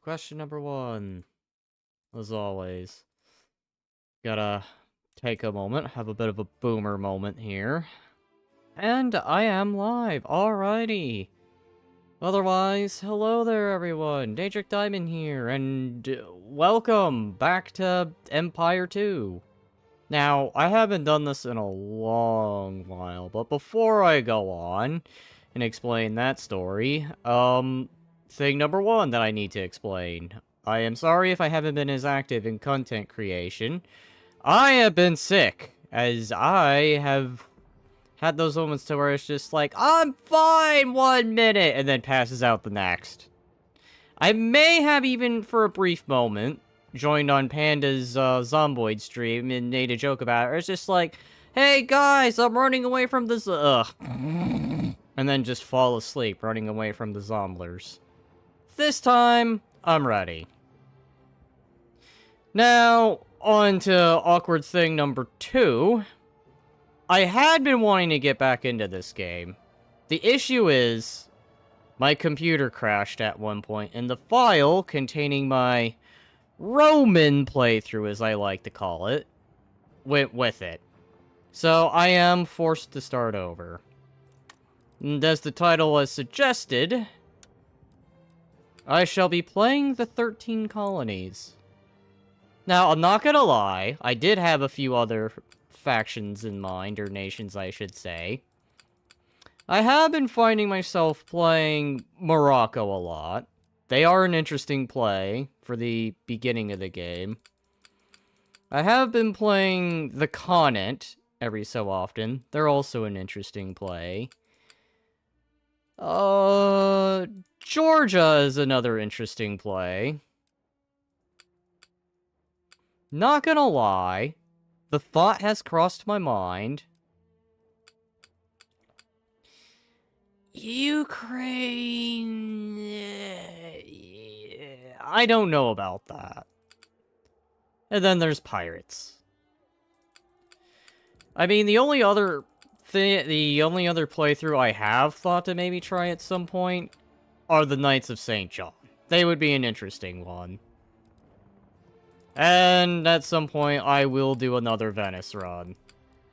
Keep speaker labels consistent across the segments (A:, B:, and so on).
A: question number one. As always, gotta take a moment, have a bit of a boomer moment here. And I am live, alrighty. Otherwise, hello there everyone, Daedric Diamond here, and welcome back to Empire 2. Now, I haven't done this in a long while, but before I go on and explain that story, thing number one that I need to explain. I am sorry if I haven't been as active in content creation. I have been sick, as I have had those moments to where it's just like, I'm fine 1 minute, and then passes out the next. I may have even, for a brief moment, joined on Panda's Zomboid stream and made a joke about it. It's just like, hey guys, I'm running away from this, and then just fall asleep running away from the Zomblers. This time, I'm ready. Now, on to awkward thing number 2. I had been wanting to get back into this game. The issue is, my computer crashed at one point, and the file containing my Roman playthrough, as I like to call it, went with it. So I am forced to start over. And as the title has suggested, I shall be playing the 13 colonies. Now, I'm not gonna lie, I did have a few other factions in mind, or nations I should say. I have been finding myself playing Morocco a lot. They are an interesting play for the beginning of the game. I have been playing the Continent every so often. They're also an interesting play. Georgia is another interesting play. Not gonna lie, the thought has crossed my mind. Ukraine... I don't know about that. And then there's pirates. I mean, the only other playthrough I have thought to maybe try at some point are the Knights of St. John. They would be an interesting one. And at some point, I will do another Venice run.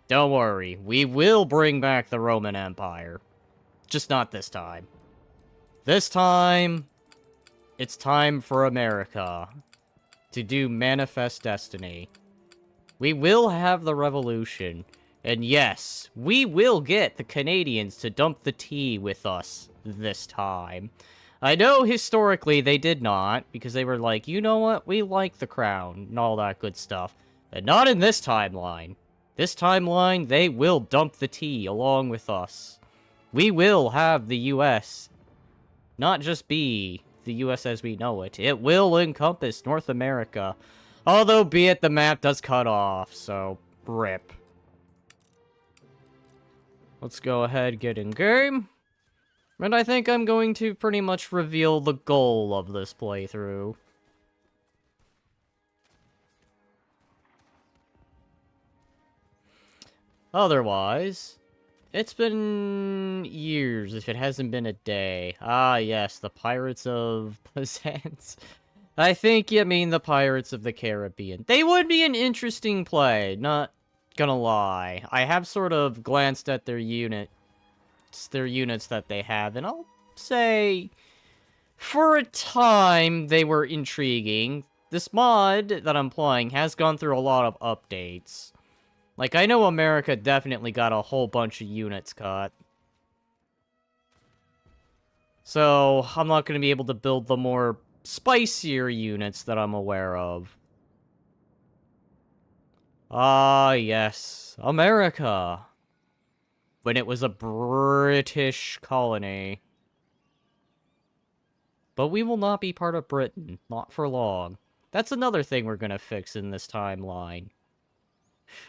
A: Don't worry, we will bring back the Roman Empire. Just not this time. This time, it's time for America to do Manifest Destiny. We will have the revolution. And yes, we will get the Canadians to dump the tea with us this time. I know historically they did not, because they were like, you know what, we like the crown and all that good stuff. But not in this timeline. This timeline, they will dump the tea along with us. We will have the US not just be the US as we know it. It will encompass North America. Although, be it, the map does cut off, so rip. Let's go ahead, get in game. And I think I'm going to pretty much reveal the goal of this playthrough. Otherwise, it's been years if it hasn't been a day. Ah, yes, the Pirates of Penzance. I think you mean the Pirates of the Caribbean. They would be an interesting play, not gonna lie. I have sort of glanced at their units that they have, and I'll say, for a time, they were intriguing. This mod that I'm playing has gone through a lot of updates. Like, I know America definitely got a whole bunch of units cut. So, I'm not going to be able to build the more spicier units that I'm aware of. Ah, yes. America. When it was a British colony. But we will not be part of Britain. Not for long. That's another thing we're going to fix in this timeline.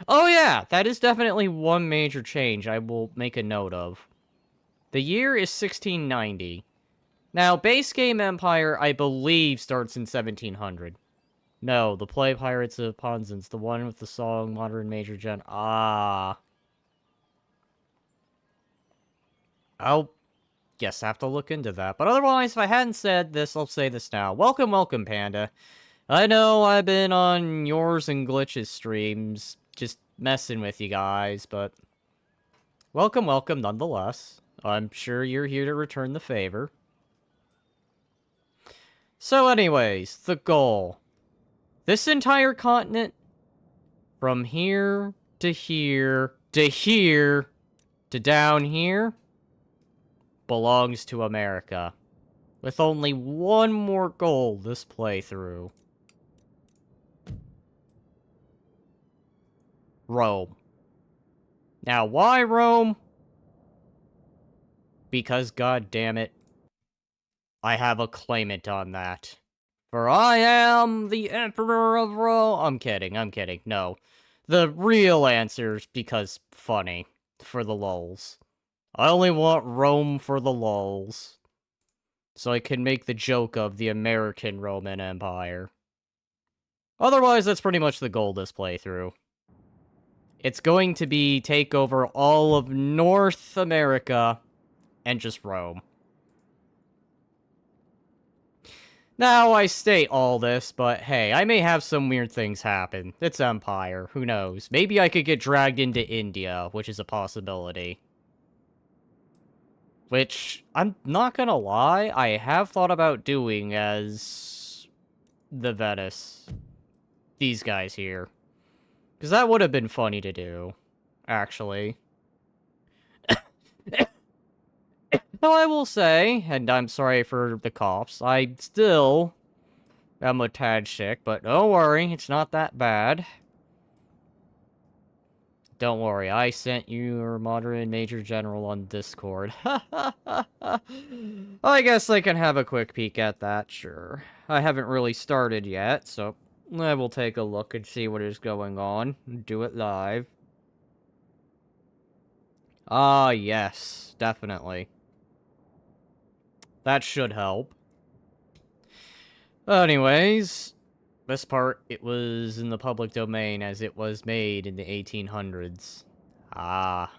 A: Oh yeah, that is definitely one major change I will make a note of. The year is 1690. Now, base game Empire, I believe, starts in 1700. No, the play Pirates of Penzance, the one with the song Modern Major Gen. Ah. Oh, guess I have to look into that. But otherwise, if I hadn't said this, I'll say this now. Welcome, welcome, Panda. I know I've been on yours and Glitch's streams, just messing with you guys, but welcome, welcome nonetheless. I'm sure you're here to return the favor. So anyways, the goal. This entire continent, from here to here to here to down here, belongs to America. With only one more goal this playthrough. Rome. Now, why Rome? Because, god damn it, I have a claimant on that. For I am the Emperor of Rome. I'm kidding, no. The real answer's because funny. For the lulz. I only want Rome for the lulz. So I can make the joke of the American Roman Empire. Otherwise, that's pretty much the goal this playthrough. It's going to be take over all of North America and just Rome. Now, I state all this, but hey, I may have some weird things happen. It's Empire, who knows? Maybe I could get dragged into India, which is a possibility. Which, I'm not gonna lie, I have thought about doing as the Venice. These guys here. Because that would have been funny to do, actually. Though I will say, and I'm sorry for the coughs, I still am a tad sick, but don't worry, it's not that bad. Don't worry, I sent you your moderate major general on Discord. I guess I can have a quick peek at that, sure. I haven't really started yet, so I will take a look and see what is going on. Do it live. Ah, yes, definitely. That should help. Anyways, this part, it was in the public domain as it was made in the 1800s. Ah.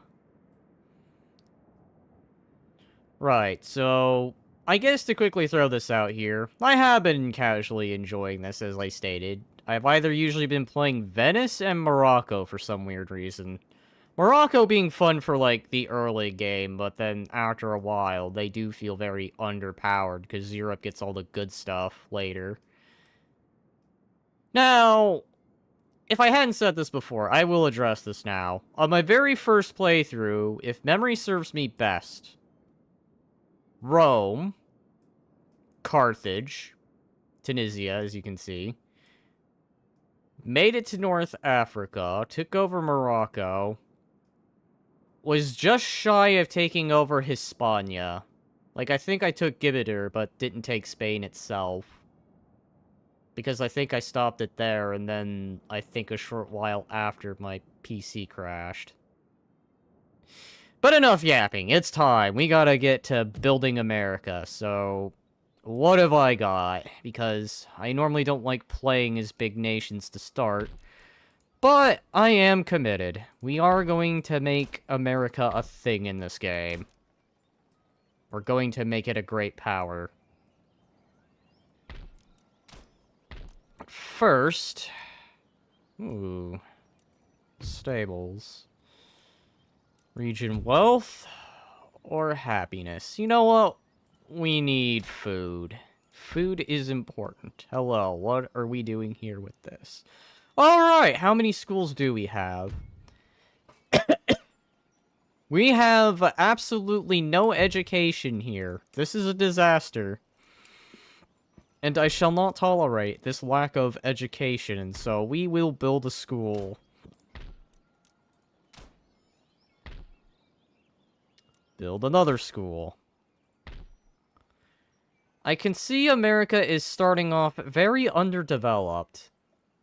A: Right, so I guess to quickly throw this out here, I have been casually enjoying this, as I stated. I've either usually been playing Venice and Morocco for some weird reason. Morocco being fun for, like, the early game, but then after a while, they do feel very underpowered, because Europe gets all the good stuff later. Now, if I hadn't said this before, I will address this now. On my very first playthrough, if memory serves me best, Rome, Carthage, Tunisia, as you can see, made it to North Africa, took over Morocco, was just shy of taking over Hispania. Like, I think I took Gibraltar, but didn't take Spain itself. Because I think I stopped it there, and then I think a short while after my PC crashed. But enough yapping, it's time. We gotta get to building America, so what have I got? Because I normally don't like playing as big nations to start. But I am committed. We are going to make America a thing in this game. We're going to make it a great power. First... Ooh. Stables. Region wealth or happiness? You know what? We need food. Food is important. Hello, what are we doing here with this? Alright, how many schools do we have? We have absolutely no education here. This is a disaster. And I shall not tolerate this lack of education, so we will build a school. Build another school. I can see America is starting off very underdeveloped.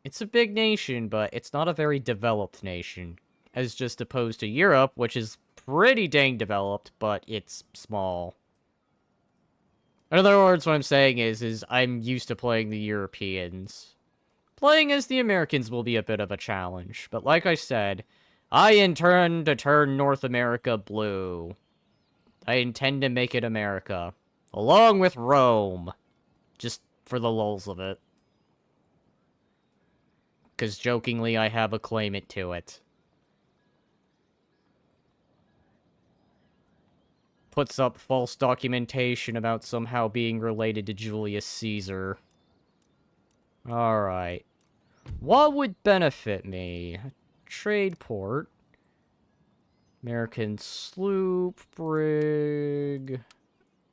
A: It's a big nation, but it's not a very developed nation. As just opposed to Europe, which is pretty dang developed, but it's small. In other words, what I'm saying is I'm used to playing the Europeans. Playing as the Americans will be a bit of a challenge, but like I said, I intend to turn North America blue. I intend to make it America. Along with Rome. Just for the lulz of it. Because jokingly, I have a claimant to it. Puts up false documentation about somehow being related to Julius Caesar. Alright. What would benefit me? Trade port. American sloop, brig...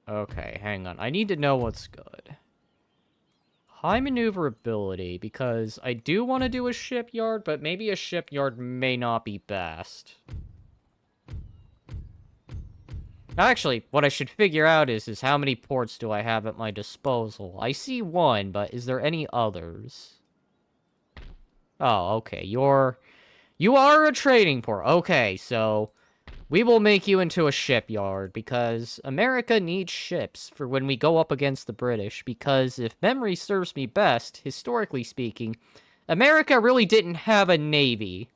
A: Okay, hang on. I need to know what's good. High maneuverability, because I do want to do a shipyard, but maybe a shipyard may not be best. Actually, what I should figure out is how many ports do I have at my disposal? I see one, but is there any others? Oh, okay. You are a trading port. Okay, so we will make you into a shipyard because America needs ships for when we go up against the British. Because if memory serves me best, historically speaking, America really didn't have a navy.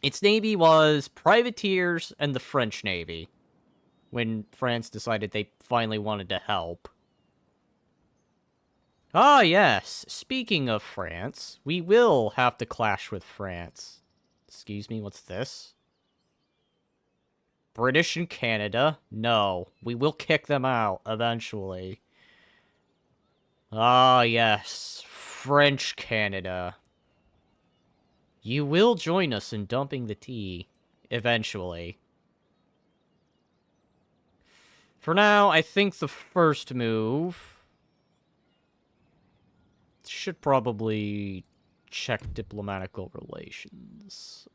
A: Its navy was privateers and the French Navy. When France decided they finally wanted to help. Ah, yes. Speaking of France, we will have to clash with France. Excuse me, what's this? British and Canada? No. We will kick them out, eventually. Ah, yes. French Canada. You will join us in dumping the tea. Eventually. For now, I think the first move... should probably check diplomatical relations.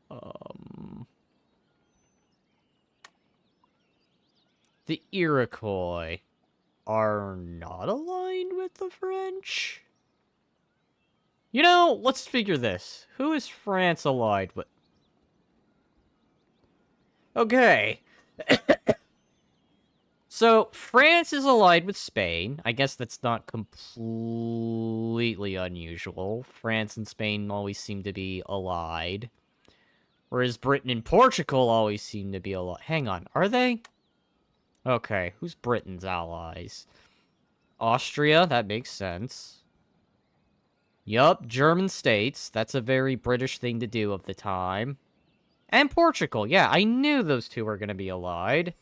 A: The Iroquois are not aligned with the French? You know, let's figure this. Who is France allied with? Okay. So, France is allied with Spain. I guess that's not completely unusual. France and Spain always seem to be allied. Whereas Britain and Portugal always seem to be allied. Hang on, are they? Okay, who's Britain's allies? Austria, that makes sense. Yup, German states. That's a very British thing to do of the time. And Portugal, yeah, I knew those two were going to be allied.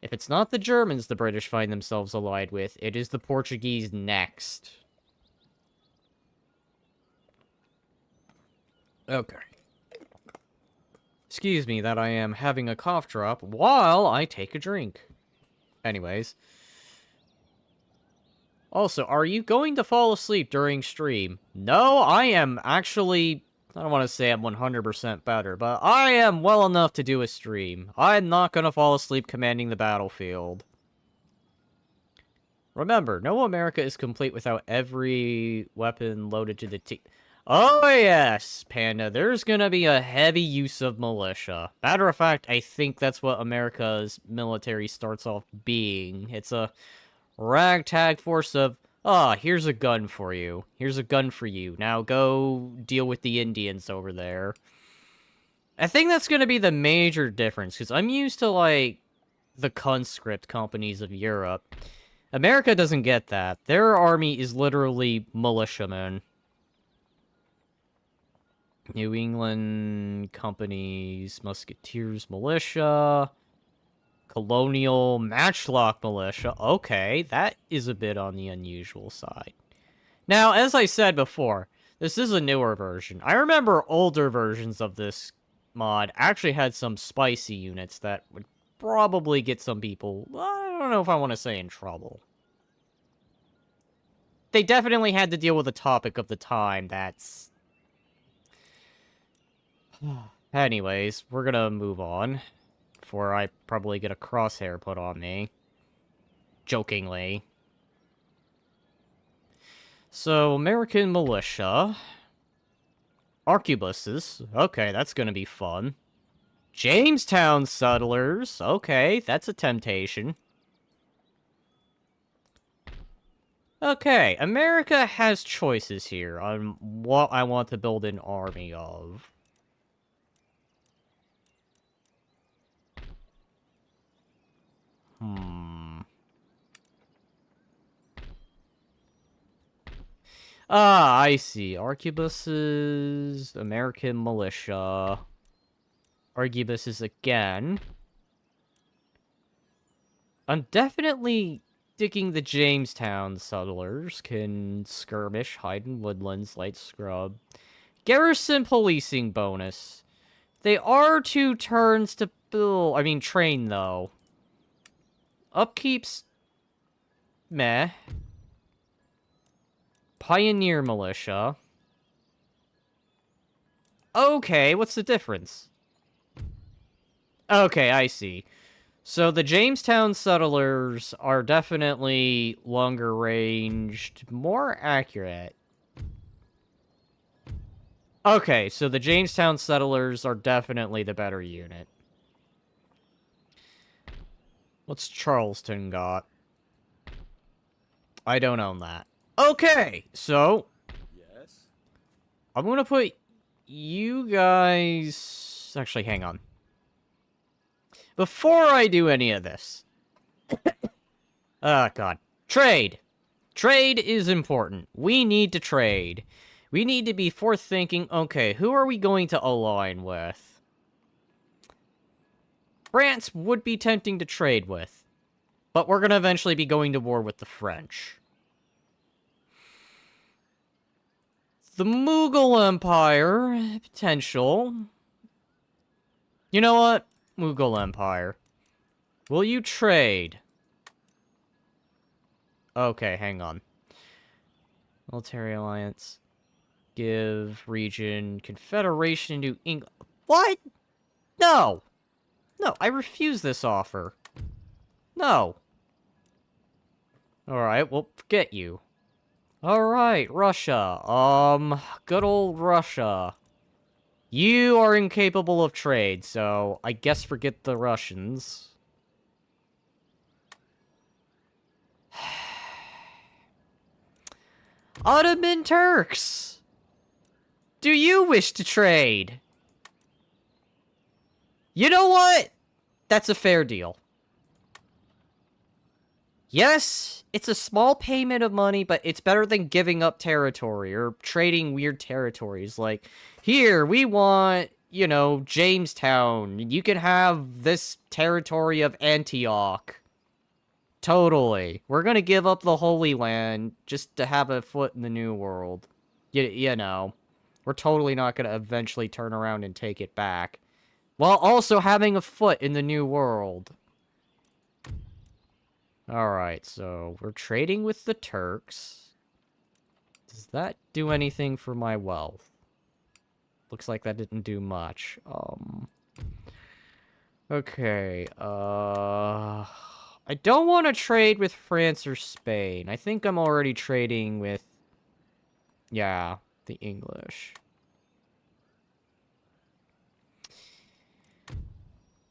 A: If it's not the Germans the British find themselves allied with, it is the Portuguese next. Okay. Excuse me that I am having a cough drop while I take a drink. Anyways. Also, are you going to fall asleep during stream? No, I am actually... I don't want to say I'm 100% better, but I am well enough to do a stream. I'm not going to fall asleep commanding the battlefield. Remember, no America is complete without every weapon loaded to the teeth. Oh yes, Panda, there's going to be a heavy use of militia. Matter of fact, I think that's what America's military starts off being. It's a ragtag force of... here's a gun for you. Here's a gun for you. Now go deal with the Indians over there. I think that's going to be the major difference, because I'm used to, like, the conscript companies of Europe. America doesn't get that. Their army is literally militiamen. New England companies, musketeers, militia... Colonial matchlock militia. Okay, that is a bit on the unusual side. Now, as I said before, this is a newer version. I remember older versions of this mod actually had some spicy units that would probably get some people, I don't know if I want to say in trouble. They definitely had to deal with a topic of the time that's... Anyways, we're gonna move on. Before I probably get a crosshair put on me. Jokingly. So, American militia. Arquebuses. Okay, that's gonna be fun. Jamestown settlers. Okay, that's a temptation. Okay, America has choices here on what I want to build an army of. Ah, I see. Arquebuses, American militia. Arquebuses again. I'm definitely thinking the Jamestown settlers can skirmish, hide in woodlands, light scrub. Garrison policing bonus. They are 2 turns to build. I mean, train, though. Upkeep's meh. Pioneer militia. Okay, what's the difference? Okay, I see. So the Jamestown settlers are definitely longer ranged, more accurate. Okay, so the Jamestown settlers are definitely the better unit. What's Charleston got? I don't own that. Okay, so
B: Yes.
A: I'm gonna put you guys... Actually, hang on. Before I do any of this... Oh, God. Trade! Trade is important. We need to trade. We need to be forth-thinking, okay, who are we going to align with? France would be tempting to trade with, but we're gonna eventually be going to war with the French. The Mughal Empire, potential. You know what? Mughal Empire. Will you trade? Okay, hang on. Military alliance. Give region confederation to England. What? No! No, I refuse this offer. No. Alright, well, forget you. Alright, Russia. Good old Russia. You are incapable of trade, so I guess forget the Russians. Ottoman Turks! Do you wish to trade? You know what? That's a fair deal. Yes, it's a small payment of money, but it's better than giving up territory or trading weird territories. Like, here, we want, you know, Jamestown. You can have this territory of Antioch. Totally. We're gonna give up the Holy Land just to have a foot in the New World. You know. We're totally not gonna eventually turn around and take it back. While also having a foot in the New World. Alright, so we're trading with the Turks. Does that do anything for my wealth? Looks like that didn't do much. Okay, I don't want to trade with France or Spain. I think I'm already trading with... Yeah, the English.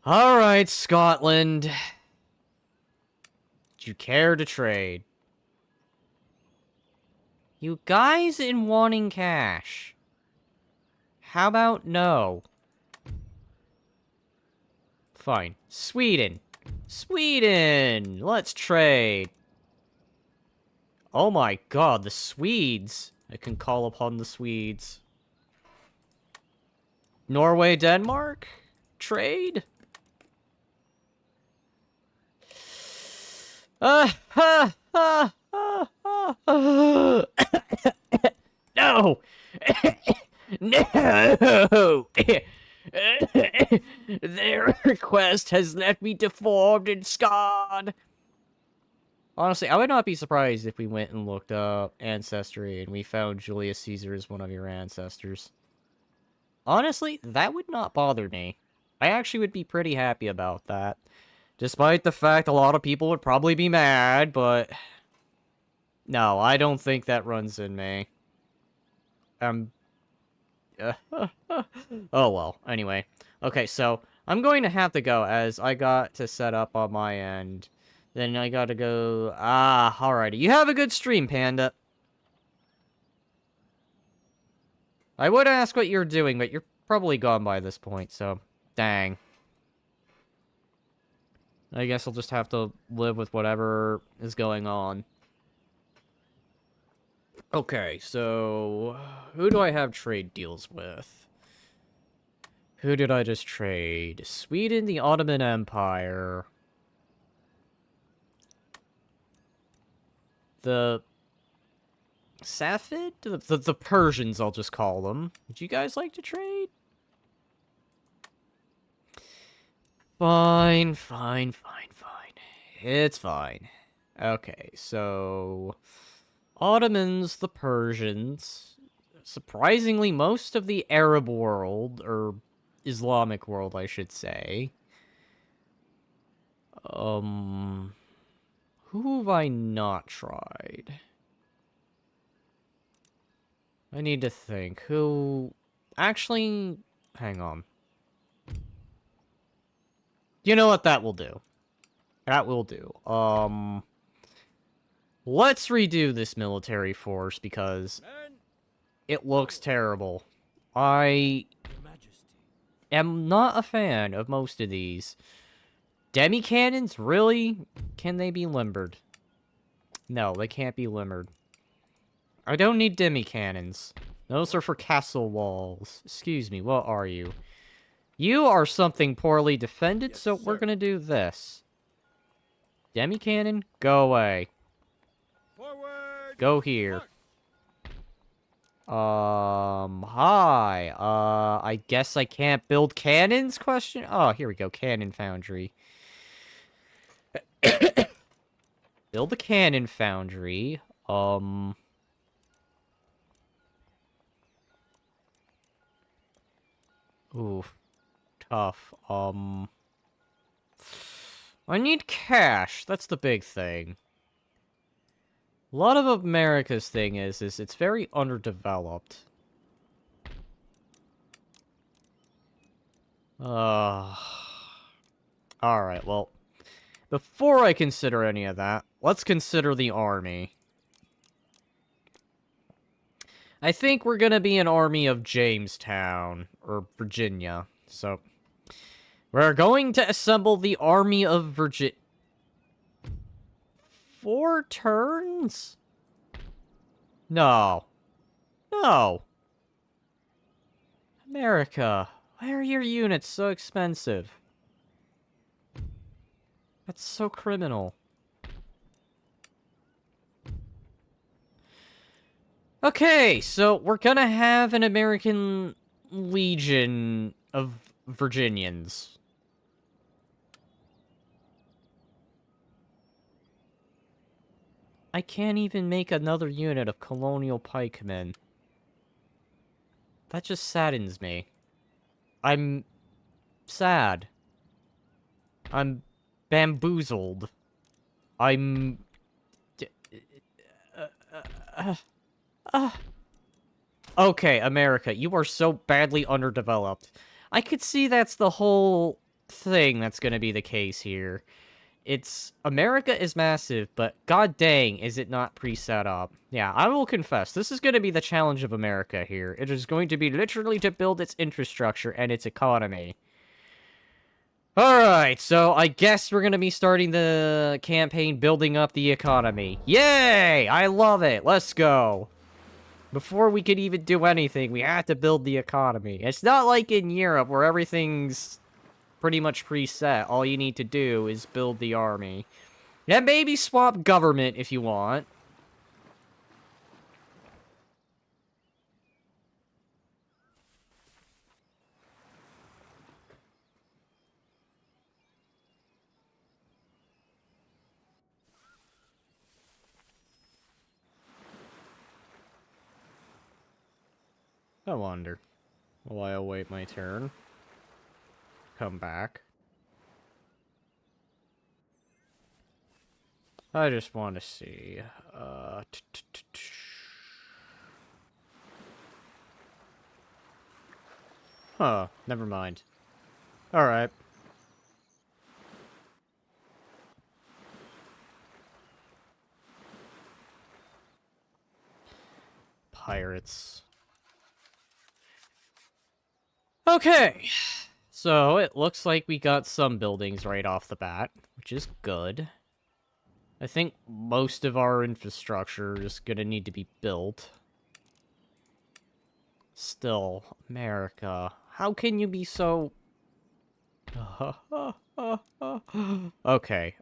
A: Alright, Scotland. Do you care to trade? You guys in wanting cash. How about no? Fine. Sweden. Sweden! Let's trade. Oh my god, the Swedes. I can call upon the Swedes. Norway, Denmark? Trade? No! No! Their request has left me deformed and scarred. Honestly, I would not be surprised if we went and looked up Ancestry and we found Julius Caesar as one of your ancestors. Honestly, that would not bother me. I actually would be pretty happy about that. Despite the fact a lot of people would probably be mad, but... No, I don't think that runs in me. Oh well, anyway. Okay, so, I'm going to have to go, as I got to set up on my end. Then I gotta go... Ah, alrighty. You have a good stream, Panda. I would ask what you're doing, but you're probably gone by this point, so... Dang. I guess I'll just have to live with whatever is going on. Okay, so who do I have trade deals with? Who did I just trade? Sweden, the Ottoman Empire. The Safed? The Persians, I'll just call them. Would you guys like to trade? Fine, fine, fine, fine. It's fine. Okay, so... Ottomans, the Persians. Surprisingly, most of the Arab world, or Islamic world, I should say. Who have I not tried? I need to think. Who... Actually, hang on. You know what? That will do. That will do. Let's redo this military force because it looks terrible. I am not a fan of most of these. Demi-cannons? Really? Can they be limbered? No, they can't be limbered. I don't need demi-cannons. Those are for castle walls. Excuse me, what are you? You are something poorly defended, yes, so we're gonna do this. Demi-cannon, go away. Forward. Go here. Hi. I guess I can't build cannons? Question? Oh, here we go. Cannon foundry. Build a cannon foundry. Ooh. Tough. I need cash. That's the big thing. A lot of America's thing is it's very underdeveloped. Alright, well, before I consider any of that, let's consider the army. I think we're gonna be an army of Jamestown, or Virginia, so... We're going to assemble the army of Virginia. 4 turns? No. No. America, why are your units so expensive? That's so criminal. Okay, so we're gonna have an American Legion of Virginians. I can't even make another unit of colonial pikemen. That just saddens me. I'm sad. I'm bamboozled. I'm... Okay, America, you are so badly underdeveloped. I could see that's the whole thing that's gonna be the case here. America is massive, but god dang, is it not pre-set up. Yeah, I will confess, this is going to be the challenge of America here. It is going to be literally to build its infrastructure and its economy. Alright, so I guess we're going to be starting the campaign building up the economy. Yay! I love it! Let's go! Before we could even do anything, we had to build the economy. It's not like in Europe where everything's pretty much preset. All you need to do is build the army. And maybe swap government if you want. I wonder. Will I await my turn? Come back. I just want to see. Huh, never mind. Alright. Pirates. Okay. So, it looks like we got some buildings right off the bat, which is good. I think most of our infrastructure is gonna need to be built. Still, America. How can you be so... Okay,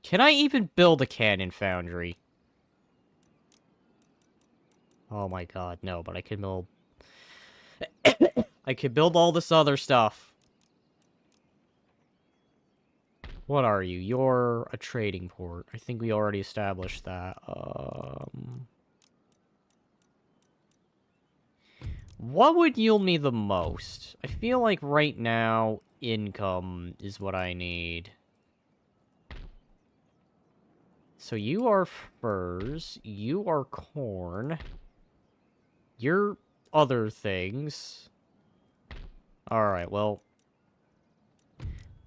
A: Can I even build a cannon foundry? Oh my god, no, but I can build... I can build all this other stuff. What are you? You're a trading port. I think we already established that. What would yield me the most? I feel like right now, income is what I need. So you are furs, you are corn, you're other things. Alright, well...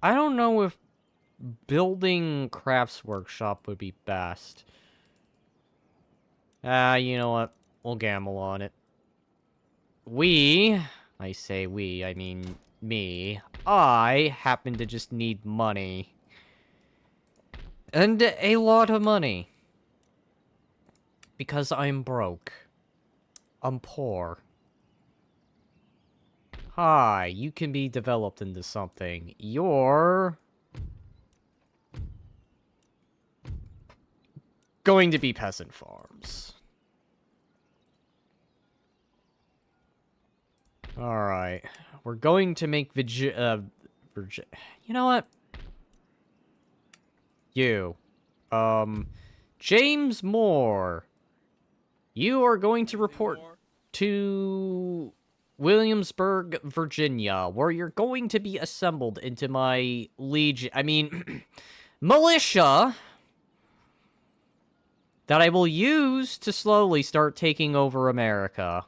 A: I don't know if building crafts workshop would be best. You know what? We'll gamble on it. I say we, I mean me, I happen to just need money. And a lot of money. Because I'm broke. I'm poor. Hi, you can be developed into something. You're... going to be peasant farms. Alright. We're going to make you know what? You. James Moore. You are going to report to Williamsburg, Virginia, where you're going to be assembled into my militia that I will use to slowly start taking over America.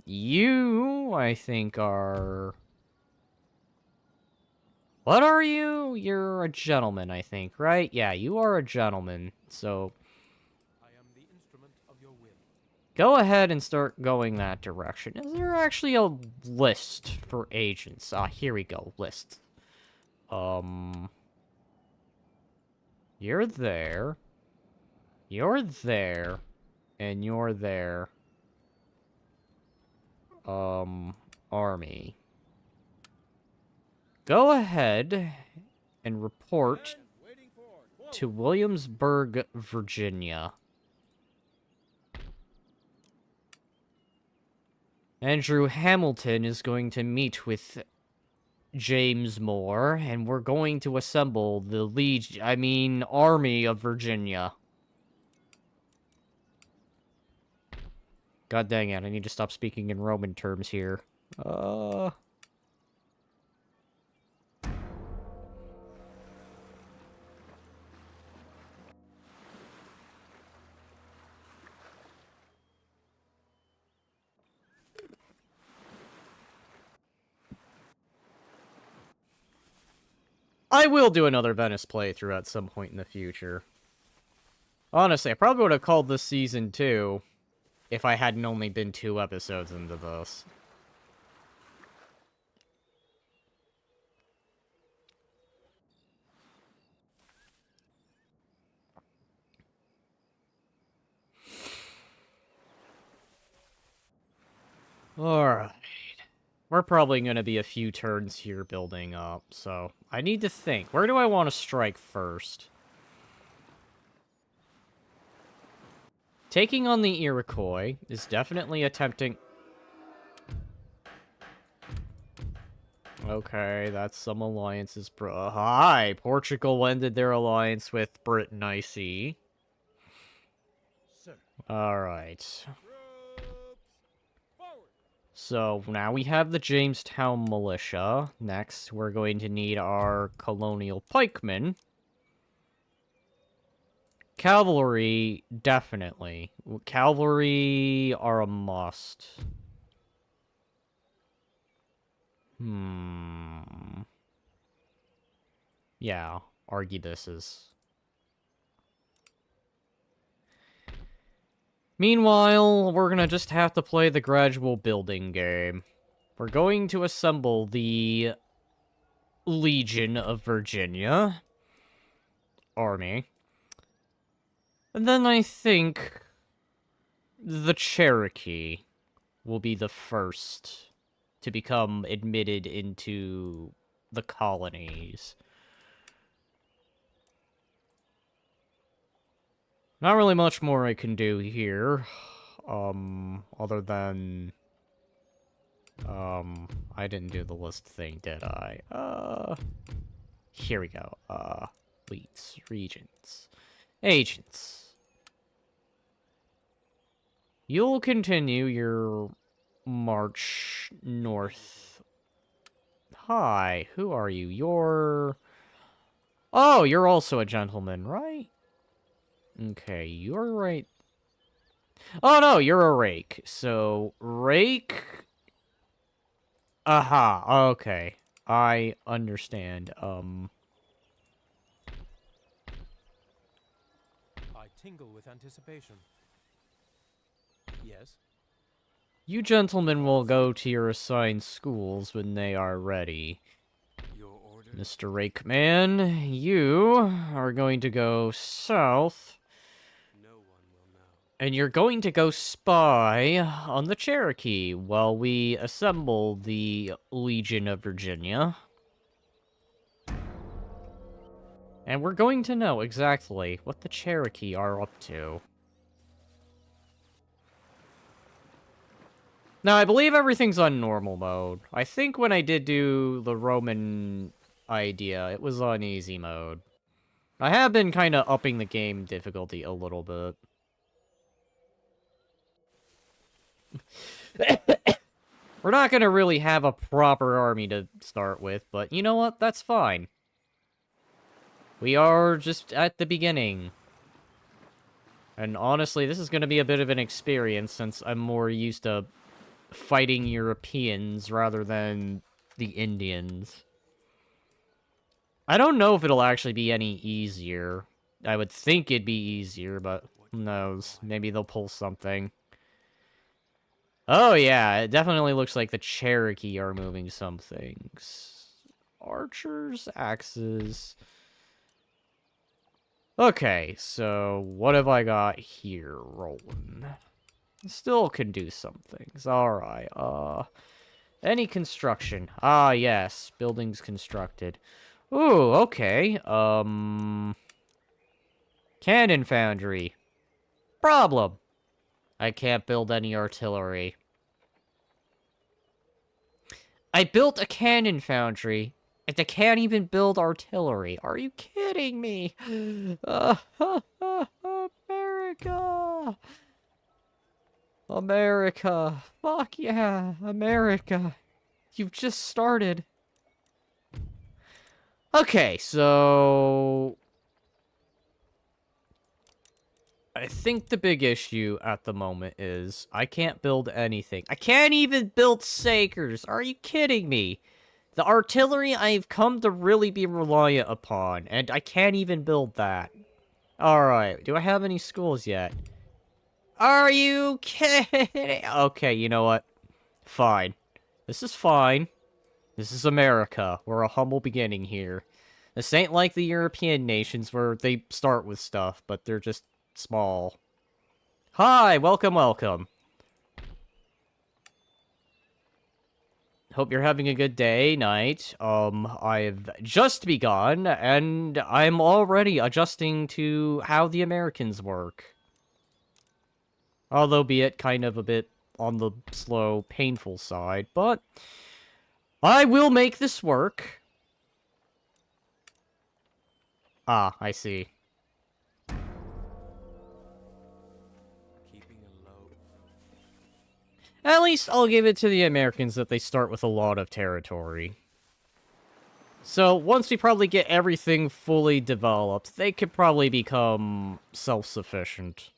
A: You, I think, are... What are you? You're a gentleman, I think, right? Yeah, you are a gentleman, so...
B: I am the instrument of your will.
A: Go ahead and start going that direction. Is there actually a list for agents? Ah, here we go, list. You're there. You're there. And you're there. Army. Go ahead and report to Williamsburg, Virginia. Andrew Hamilton is going to meet with James Moore, and we're going to assemble the Army of Virginia. God dang it, I need to stop speaking in Roman terms here. I will do another Venice playthrough at some point in the future. Honestly, I probably would have called this season 2 if I hadn't only been 2 episodes into this. Alright. We're probably going to be a few turns here building up, so I need to think. Where do I want to strike first? Taking on the Iroquois is definitely attempting... Okay, that's some alliances. Hi! Portugal ended their alliance with Britain, I see. Alright. So, now we have the Jamestown Militia. Next, we're going to need our colonial pikemen. Cavalry, definitely. Cavalry are a must. Yeah, arquebuses. Meanwhile, we're gonna just have to play the gradual building game. We're going to assemble the Legion of Virginia army. And then I think the Cherokee will be the first to become admitted into the colonies. Not really much more I can do here, other than, I didn't do the list thing, did I? Here we go, fleets, regions, agents. You'll continue your march north. Hi, who are you? Oh, you're also a gentleman, right? Okay, you're right. Oh, no, you're a rake. So, rake... Aha, okay. I understand.
B: I tingle with anticipation. Yes?
A: You gentlemen will go to your assigned schools when they are ready.
B: Your order?
A: Mr. Rakeman, you are going to go south.
B: No one will know.
A: And you're going to go spy on the Cherokee while we assemble the Legion of Virginia. And we're going to know exactly what the Cherokee are up to. Now, I believe everything's on normal mode. I think when I did do the Roman idea, it was on easy mode. I have been kind of upping the game difficulty a little bit. We're not going to really have a proper army to start with, but you know what? That's fine. We are just at the beginning. And honestly, this is going to be a bit of an experience since I'm more used to fighting Europeans rather than the Indians. I don't know if it'll actually be any easier. I would think it'd be easier, but who knows? Maybe they'll pull something. Oh yeah, it definitely looks like the Cherokee are moving some things. Archers, axes. Okay, so what have I got here rolling? Still can do some things. Alright, any construction. Ah, yes, buildings constructed. Ooh, okay, cannon foundry. Problem. I can't build any artillery. I built a cannon foundry, and I can't even build artillery. Are you kidding me? America! America. Fuck yeah, America. You've just started. Okay, so... I think the big issue at the moment is I can't build anything. I can't even build sakers. Are you kidding me? The artillery I've come to really be reliant upon, and I can't even build that. Alright, do I have any schools yet? Are you kidding? Okay, you know what? Fine. This is fine. This is America. We're a humble beginning here. This ain't like the European nations where they start with stuff, but they're just small. Hi, welcome, welcome. Hope you're having a good day, night. I've just begun, and I'm already adjusting to how the Americans work. Although be it kind of a bit on the slow, painful side, but I will make this work. Ah, I see. At least I'll give it to the Americans that they start with a lot of territory. So, once we probably get everything fully developed, they could probably become self-sufficient.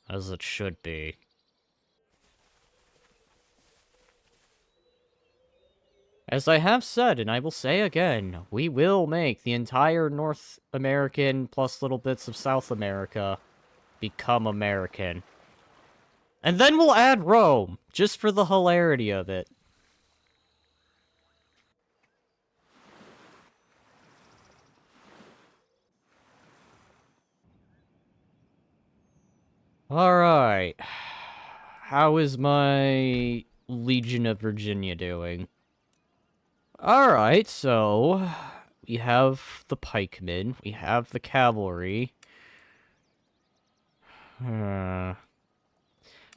A: As it should be. As I have said, and I will say again, we will make the entire North American plus little bits of South America become American. And then we'll add Rome, just for the hilarity of it. Alright. How is my Legion of Virginia doing? Alright, so we have the pikemen, we have the cavalry.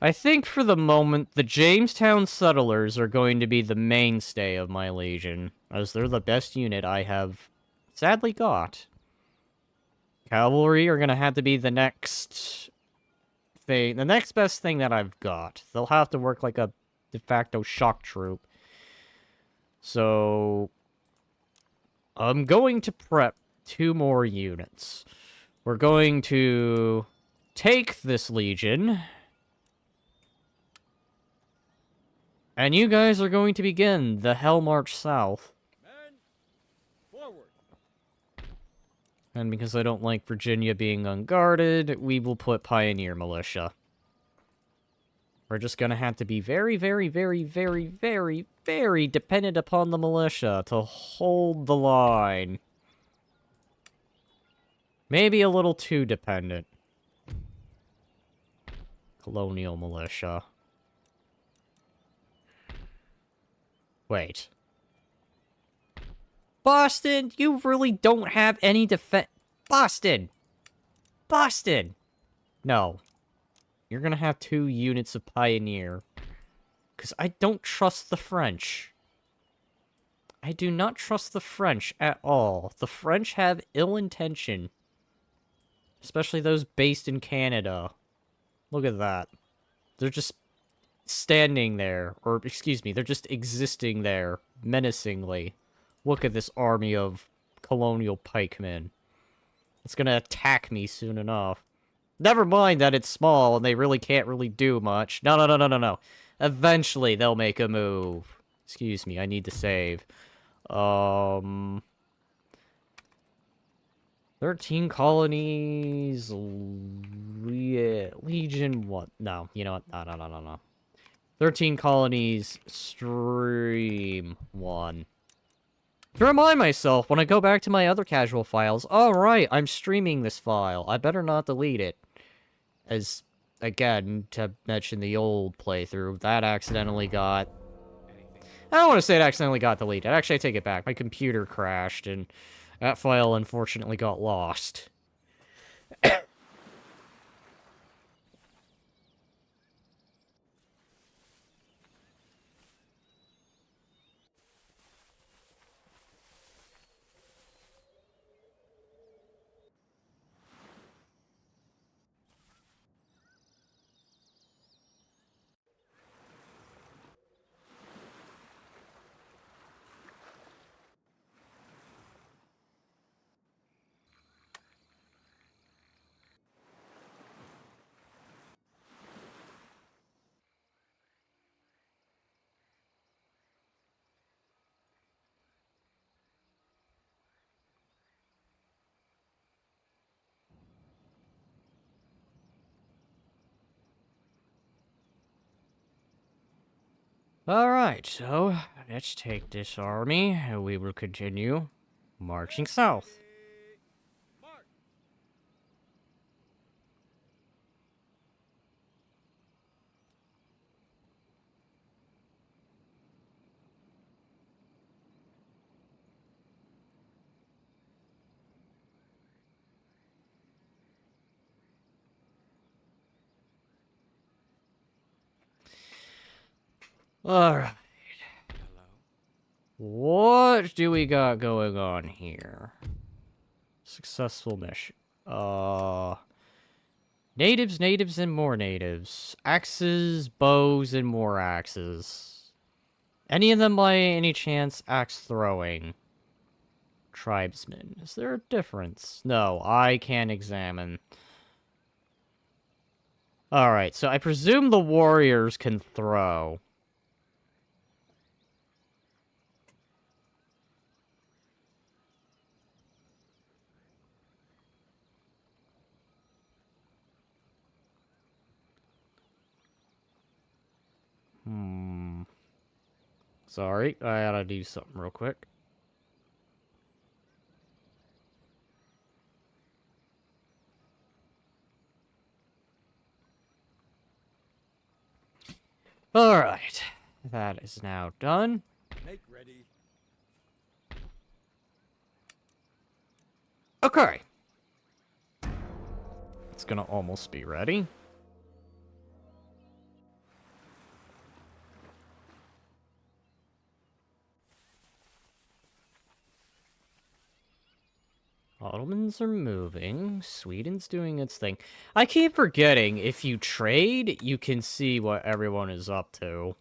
A: I think for the moment, the Jamestown settlers are going to be the mainstay of my Legion, as they're the best unit I have sadly got. Cavalry are going to have to be the next thing, the next best thing that I've got. They'll have to work like a de facto shock troop. So, I'm going to prep 2 more units. We're going to take this Legion, and you guys are going to begin the Hell March South.
B: Men, forward.
A: And because I don't like Virginia being unguarded, we will put Pioneer Militia. We're just gonna have to be very, very, very, very, very, very dependent upon the militia to hold the line. Maybe a little too dependent. Colonial militia. Wait. Boston, you really don't have any defense. Boston! Boston! No. You're gonna have 2 units of Pioneer. Because I don't trust the French. I do not trust the French at all. The French have ill intention. Especially those based in Canada. Look at that. They're just standing there. Or, excuse me, they're just existing there. Menacingly. Look at this army of colonial pikemen. It's gonna attack me soon enough. Never mind that it's small and they really can't really do much. No, no, no, no, no, no. Eventually they'll make a move. Excuse me, I need to save. 13 colonies. Yeah, Legion what? No, you know what? No, no, no, no, no. 13 colonies, stream 1. To remind myself, when I go back to my other casual files, alright, I'm streaming this file. I better not delete it. As, again, to mention the old playthrough, that accidentally got... I don't want to say it accidentally got deleted. Actually, I take it back. My computer crashed, and that file unfortunately got lost. Alright, so let's take this army, and we will continue marching south. Alright.
B: Hello.
A: What do we got going on here? Successful mission. Natives, natives, and more natives. Axes, bows, and more axes. Any of them by any chance axe throwing? Tribesmen. Is there a difference? No, I can't examine. Alright, so I presume the warriors can throw. Sorry, I gotta do something real quick. Alright, that is now done.
B: Make ready.
A: Okay. It's gonna almost be ready. Ottomans are moving. Sweden's doing its thing. I keep forgetting, if you trade, you can see what everyone is up to.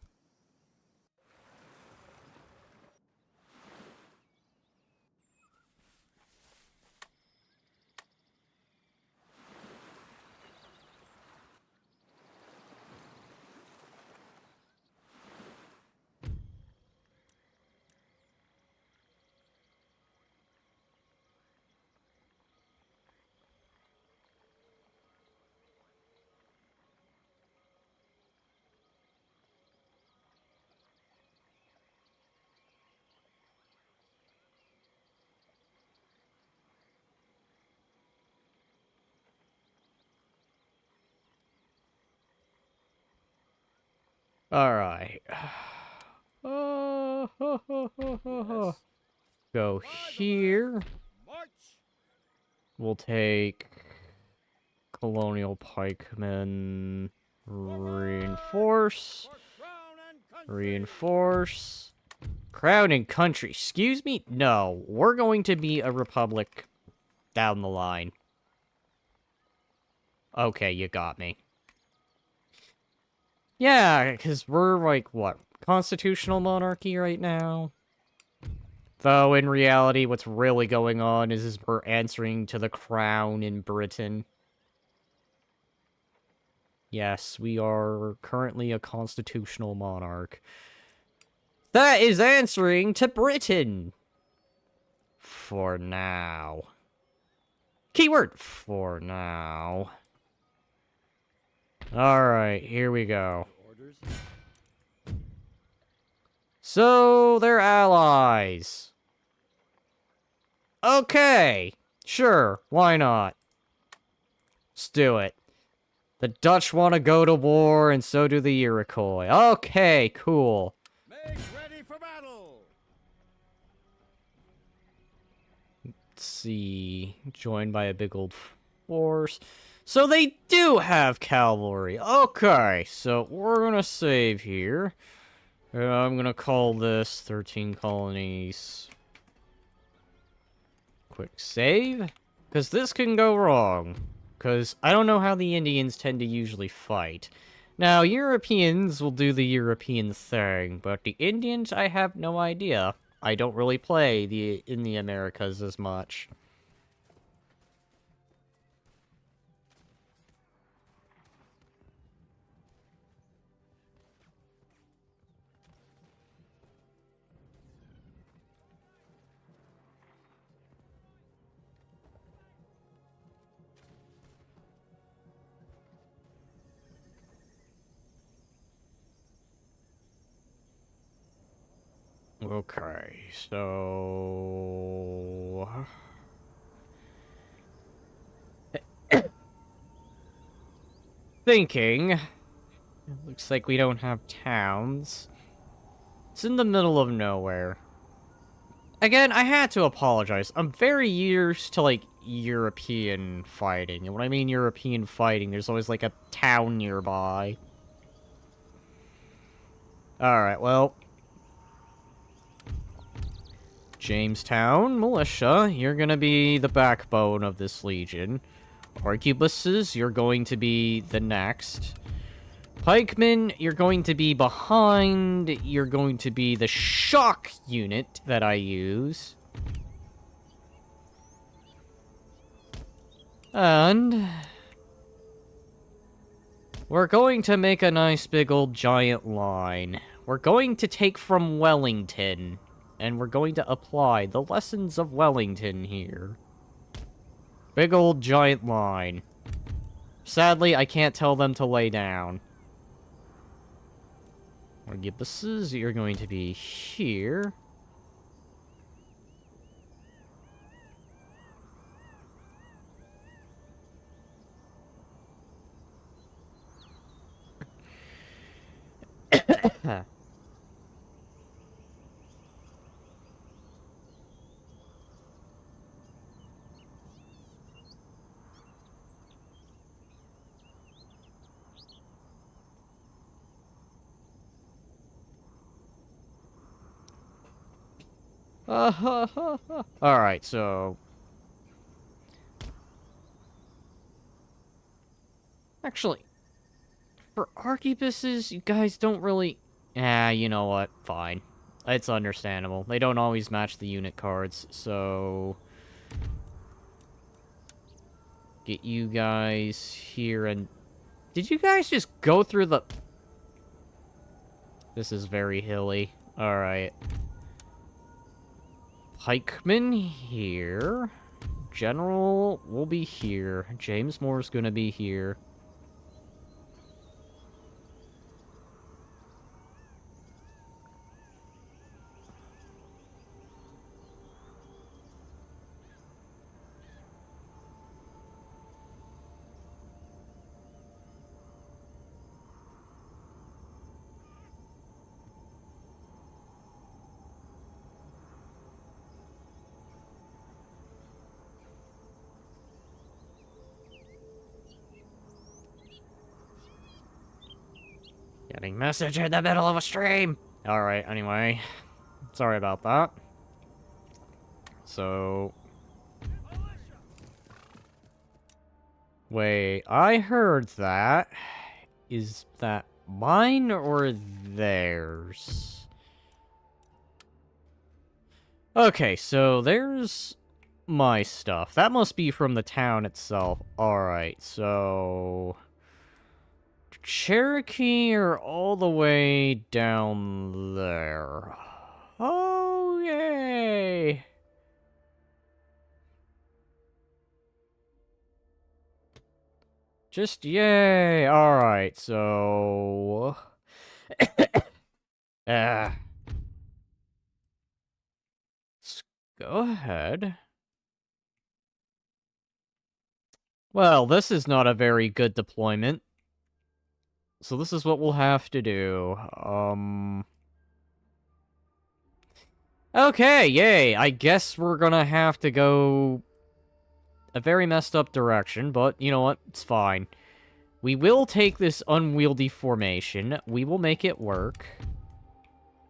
A: Alright.
B: Yes.
A: Go here.
B: March.
A: We'll take colonial pikemen. Reinforce.
B: For crown and country.
A: Reinforce. Crown and country. Excuse me? No. We're going to be a republic down the line. Okay, you got me. Yeah, because we're, like, what? Constitutional monarchy right now? Though, in reality, what's really going on is we're answering to the crown in Britain. Yes, we are currently a constitutional monarch. That is answering to Britain! For now. Keyword, for now. Alright, here we go.
B: Orders.
A: So, they're allies. Okay, sure, why not? Let's do it. The Dutch want to go to war, and so do the Iroquois. Okay, cool.
B: Make ready for battle.
A: Let's see. Joined by a big old force. So they do have cavalry. Okay, so we're gonna save here. I'm gonna call this 13 colonies. Quick save. Because this can go wrong. Because I don't know how the Indians tend to usually fight. Now, Europeans will do the European thing, but the Indians, I have no idea. I don't really play in the Americas as much. Okay, so... Thinking. It looks like we don't have towns. It's in the middle of nowhere. Again, I had to apologize. I'm very used to, like, European fighting. And when I mean European fighting, there's always, like, a town nearby. Alright, well... Jamestown, militia, you're gonna be the backbone of this legion. Arquebuses, you're going to be the next. Pikemen, you're going to be behind. You're going to be the shock unit that I use. And... we're going to make a nice big old giant line. We're going to take from Wellington. And we're going to apply the lessons of Wellington here. Big old giant line. Sadly, I can't tell them to lay down. Arquebuses, you're going to be here. Alright, so... Actually, for arquebuses, you guys don't really... you know what? Fine. It's understandable. They don't always match the unit cards, so... Get you guys here and... Did you guys just go through the... This is very hilly. Alright. Pikeman here. General will be here. James Moore's gonna be here. Getting message in the middle of a stream! Alright, anyway. Sorry about that. So... Wait, I heard that. Is that mine or theirs? Okay, so there's my stuff. That must be from the town itself. Alright, so... Cherokee are all the way down there. Oh, yay! Just yay! Alright, so... Let's go ahead. Well, this is not a very good deployment. So this is what we'll have to do. Okay, yay! I guess we're gonna have to go a very messed up direction, but you know what? It's fine. We will take this unwieldy formation. We will make it work.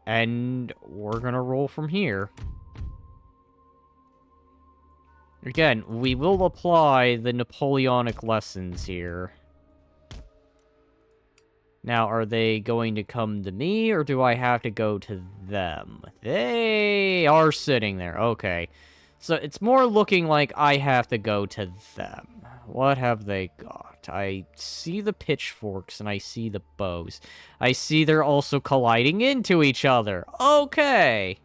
A: And we're gonna roll from here. Again, we will apply the Napoleonic lessons here. Now, are they going to come to me, or do I have to go to them? They are sitting there. Okay. So it's more looking like I have to go to them. What have they got? I see the pitchforks, and I see the bows. I see they're also colliding into each other. Okay.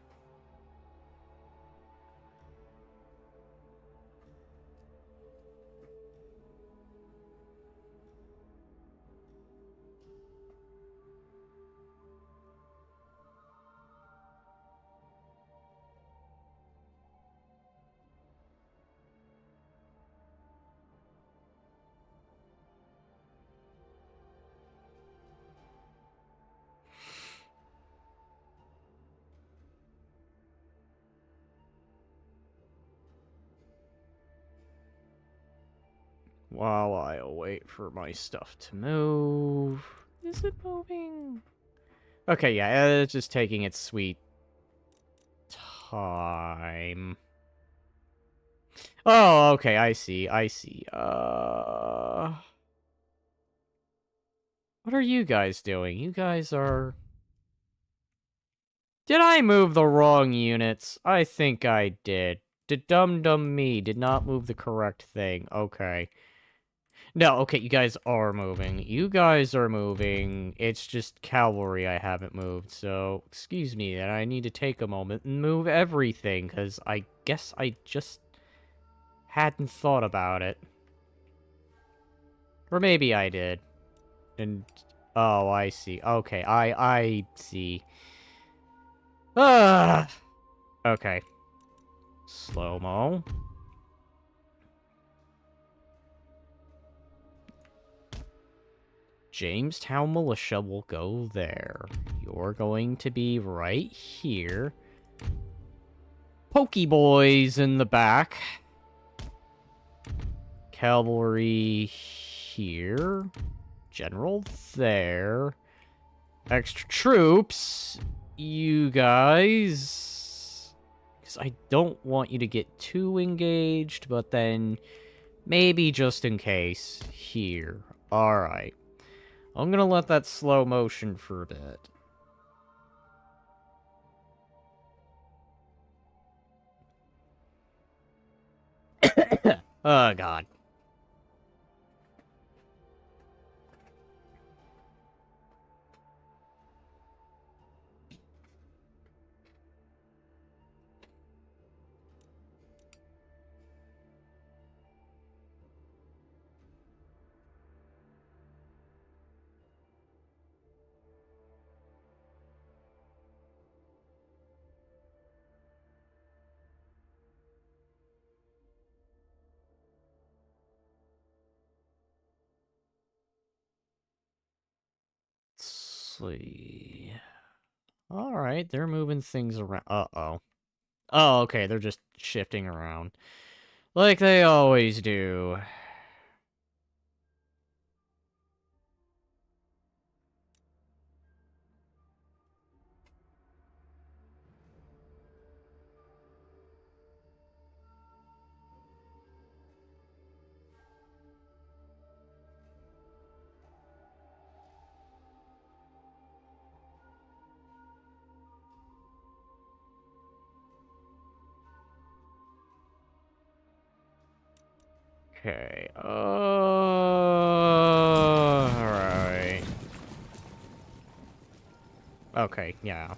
A: While I wait for my stuff to move... Is it moving? Okay, yeah, it's just taking its sweet time. Oh, okay, I see, I see. What are you guys doing? You guys are... Did I move the wrong units? I think I did. Dum-dum me did not move the correct thing. Okay. No, okay, you guys are moving. You guys are moving. It's just cavalry I haven't moved, so excuse me, and I need to take a moment and move everything, because I guess I just hadn't thought about it. Or maybe I did. And Oh, I see. Okay, I see. Ah! Okay. Slow-mo. Jamestown Militia will go there. You're going to be right here. Pokey Boys in the back. Cavalry here. General there. Extra troops. You guys. Because I don't want you to get too engaged, but then maybe just in case. Here. Alright. I'm gonna let that slow motion for a bit. Oh, God. Let's see. Alright, they're moving things around. Uh-oh. Oh, okay, they're just shifting around. Like they always do. Okay, alright. Okay, yeah.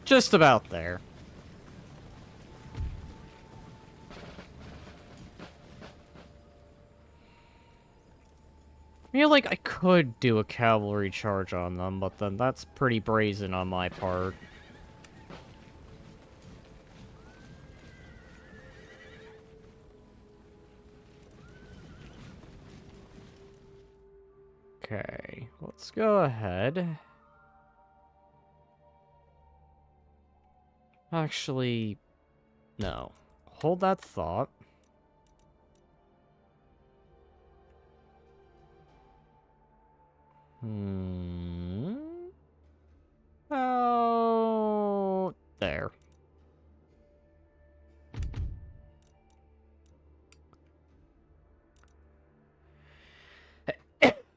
A: Just about there. I feel like I could do a cavalry charge on them, but then that's pretty brazen on my part. Okay, let's go ahead. Actually, no. Hold that thought. Oh, there.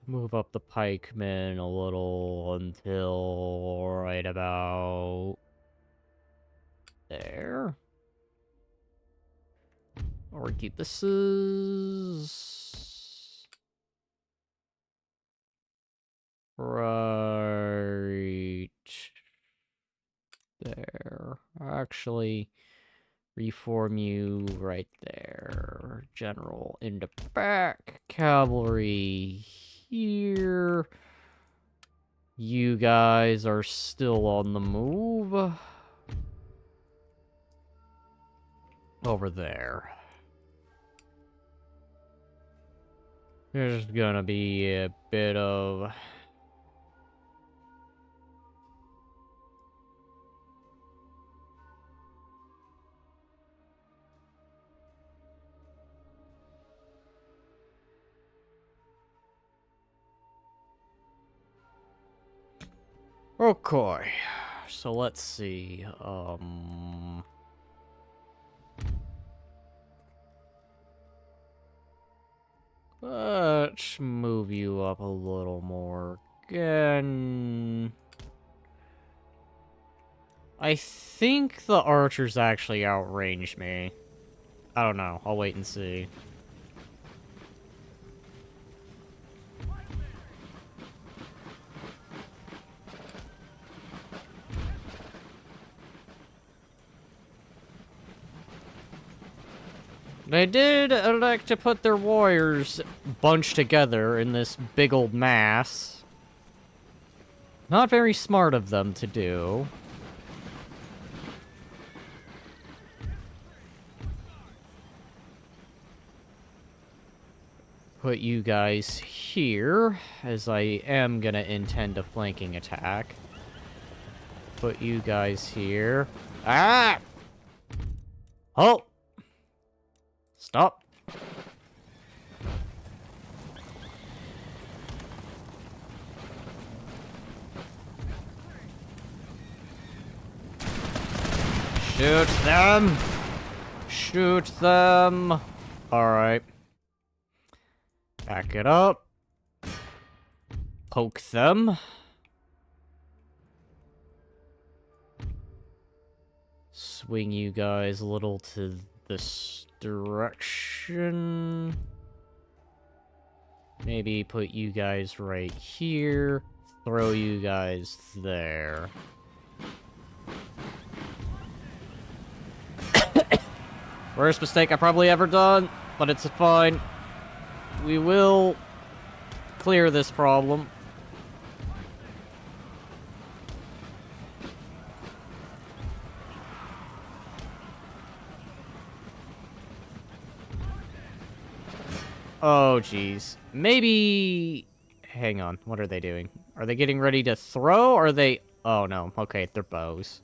A: Move up the pikemen a little until right about there. Or keep this is right there. Actually, reform you right there. General in the back. Cavalry here. You guys are still on the move. Over there. There's gonna be a bit of... Okay, so let's see, let's move you up a little more again. I think the archers actually outranged me. I don't know, I'll wait and see. They did elect to put their warriors bunched together in this big old mass. Not very smart of them to do. Put you guys here, as I am gonna intend a flanking attack. Put you guys here. Ah! Halt! Stop. Shoot them! Shoot them! Alright. Back it up. Poke them. Swing you guys a little to this direction. Maybe put you guys right here. Throw you guys there. Worst mistake I probably ever done, but it's fine. We will clear this problem. Oh, jeez. Maybe... Hang on. What are they doing? Are they getting ready to throw, or are they... Oh, no. Okay, they're bows.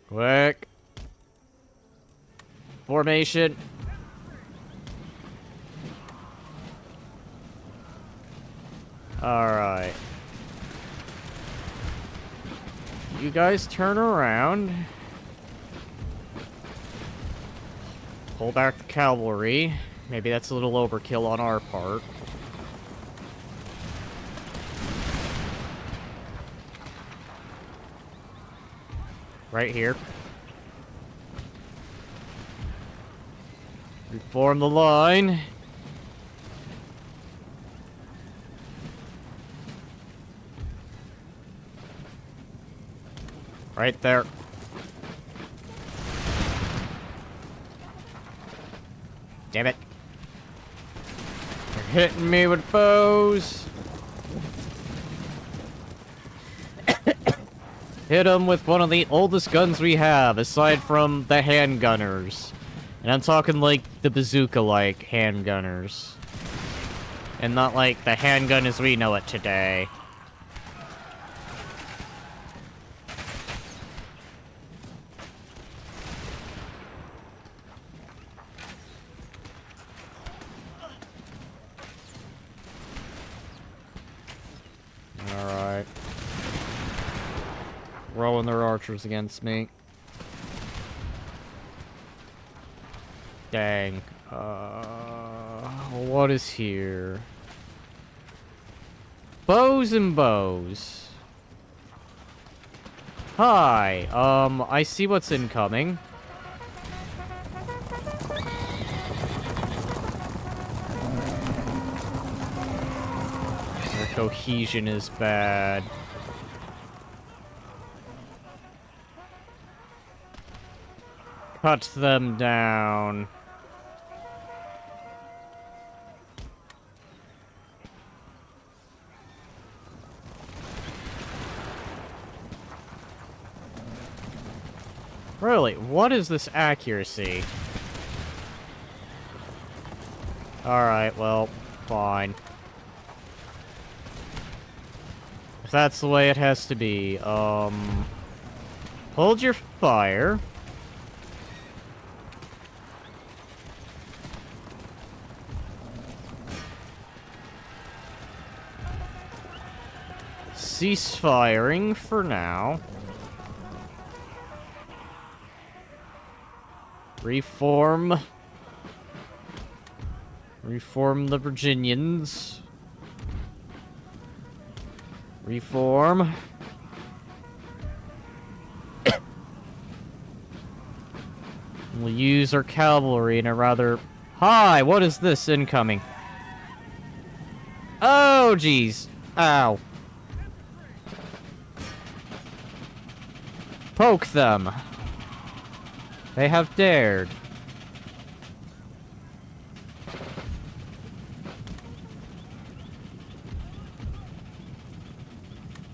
A: Quick. Formation. Alright. You guys turn around. Pull back the cavalry. Maybe that's a little overkill on our part. Right here. Reform the line. Right there. Damn it. They're hitting me with bows. Hit them with one of the oldest guns we have, aside from the handgunners. And I'm talking like the bazooka-like handgunners. And not like the handgun as we know it today. Alright. Rolling their archers against me. Dang. What is here? Bows and bows. Hi. I see what's incoming. Their cohesion is bad. Cut them down. Really, what is this accuracy? Alright, well, fine. If that's the way it has to be, hold your fire. Cease firing for now. Reform. Reform the Virginians. Reform. We'll use our cavalry in a rather... Hi, what is this incoming? Oh, jeez. Ow. Poke them. They have dared.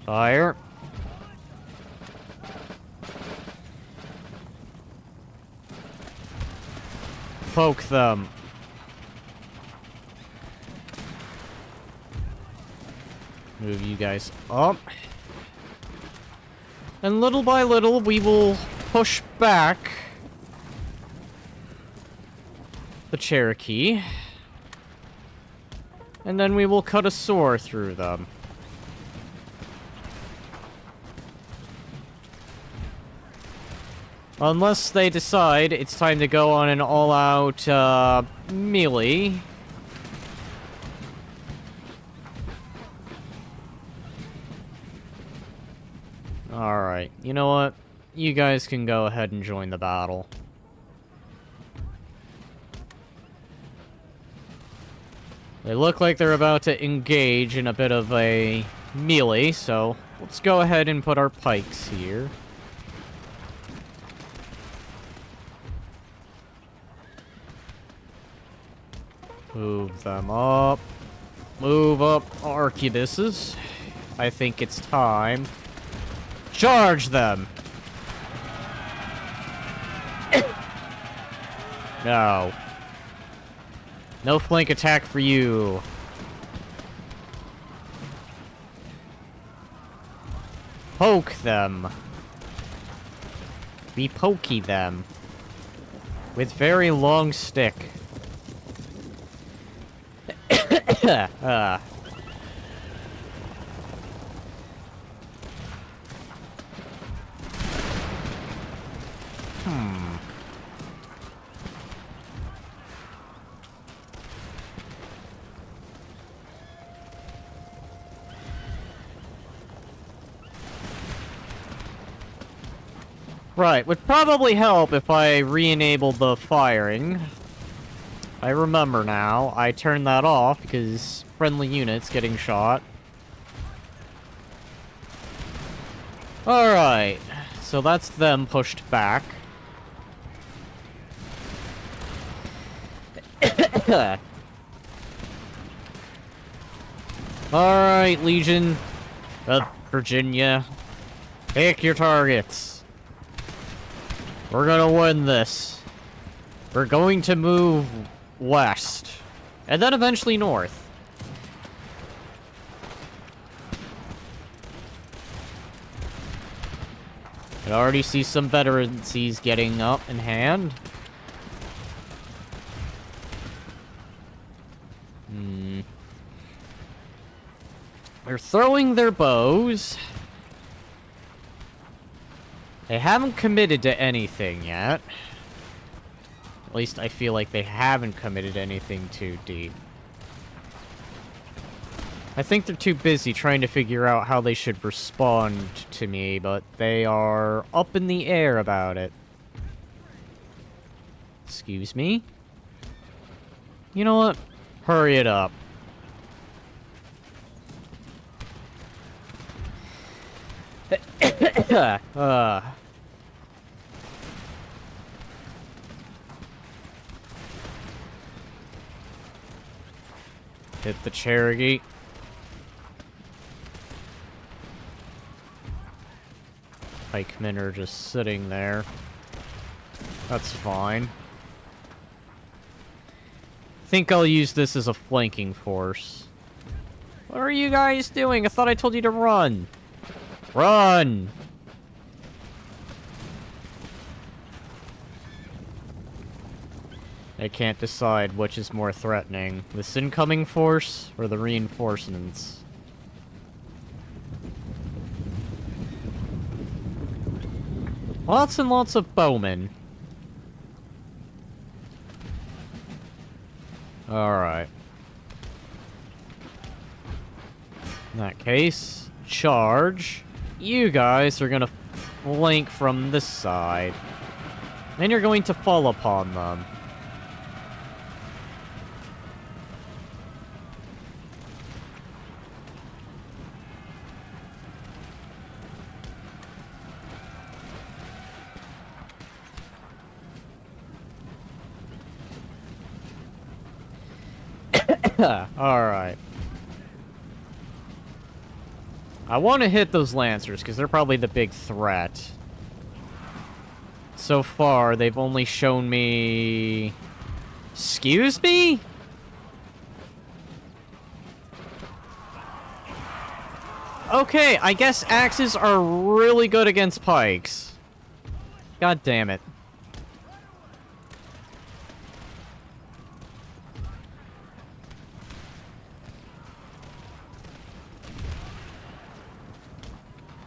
A: Fire. Poke them. Move you guys up. And little by little, we will push back the Cherokee. And then we will cut a sore through them. Unless they decide it's time to go on an all-out, melee. Alright, you know what? You guys can go ahead and join the battle. They look like they're about to engage in a bit of a melee, so let's go ahead and put our pikes here. Move them up. Move up, arquebuses. I think it's time. Charge them! No. No flank attack for you. Poke them. We pokey them. With very long stick. Right, would probably help if I re-enabled the firing. I remember now. I turned that off because friendly units getting shot. Alright, so that's them pushed back. Alright, Legion of Virginia. Pick your targets. We're gonna win this. We're going to move west. And then eventually north. I already see some veterancies getting up in hand. They're throwing their bows. They haven't committed to anything yet. At least I feel like they haven't committed anything too deep. I think they're too busy trying to figure out how they should respond to me, but they are up in the air about it. Excuse me? You know what? Hurry it up. Hit the Cherokee. Pikemen are just sitting there. That's fine. Think I'll use this as a flanking force. What are you guys doing? I thought I told you to run. Run! I can't decide which is more threatening. This incoming force or the reinforcements. Lots and lots of bowmen. Alright. In that case, charge. You guys are gonna flank from this side. And you're going to fall upon them. Alright. I want to hit those Lancers, because they're probably the big threat. So far, they've only shown me... Excuse me? Okay, I guess axes are really good against pikes. God damn it.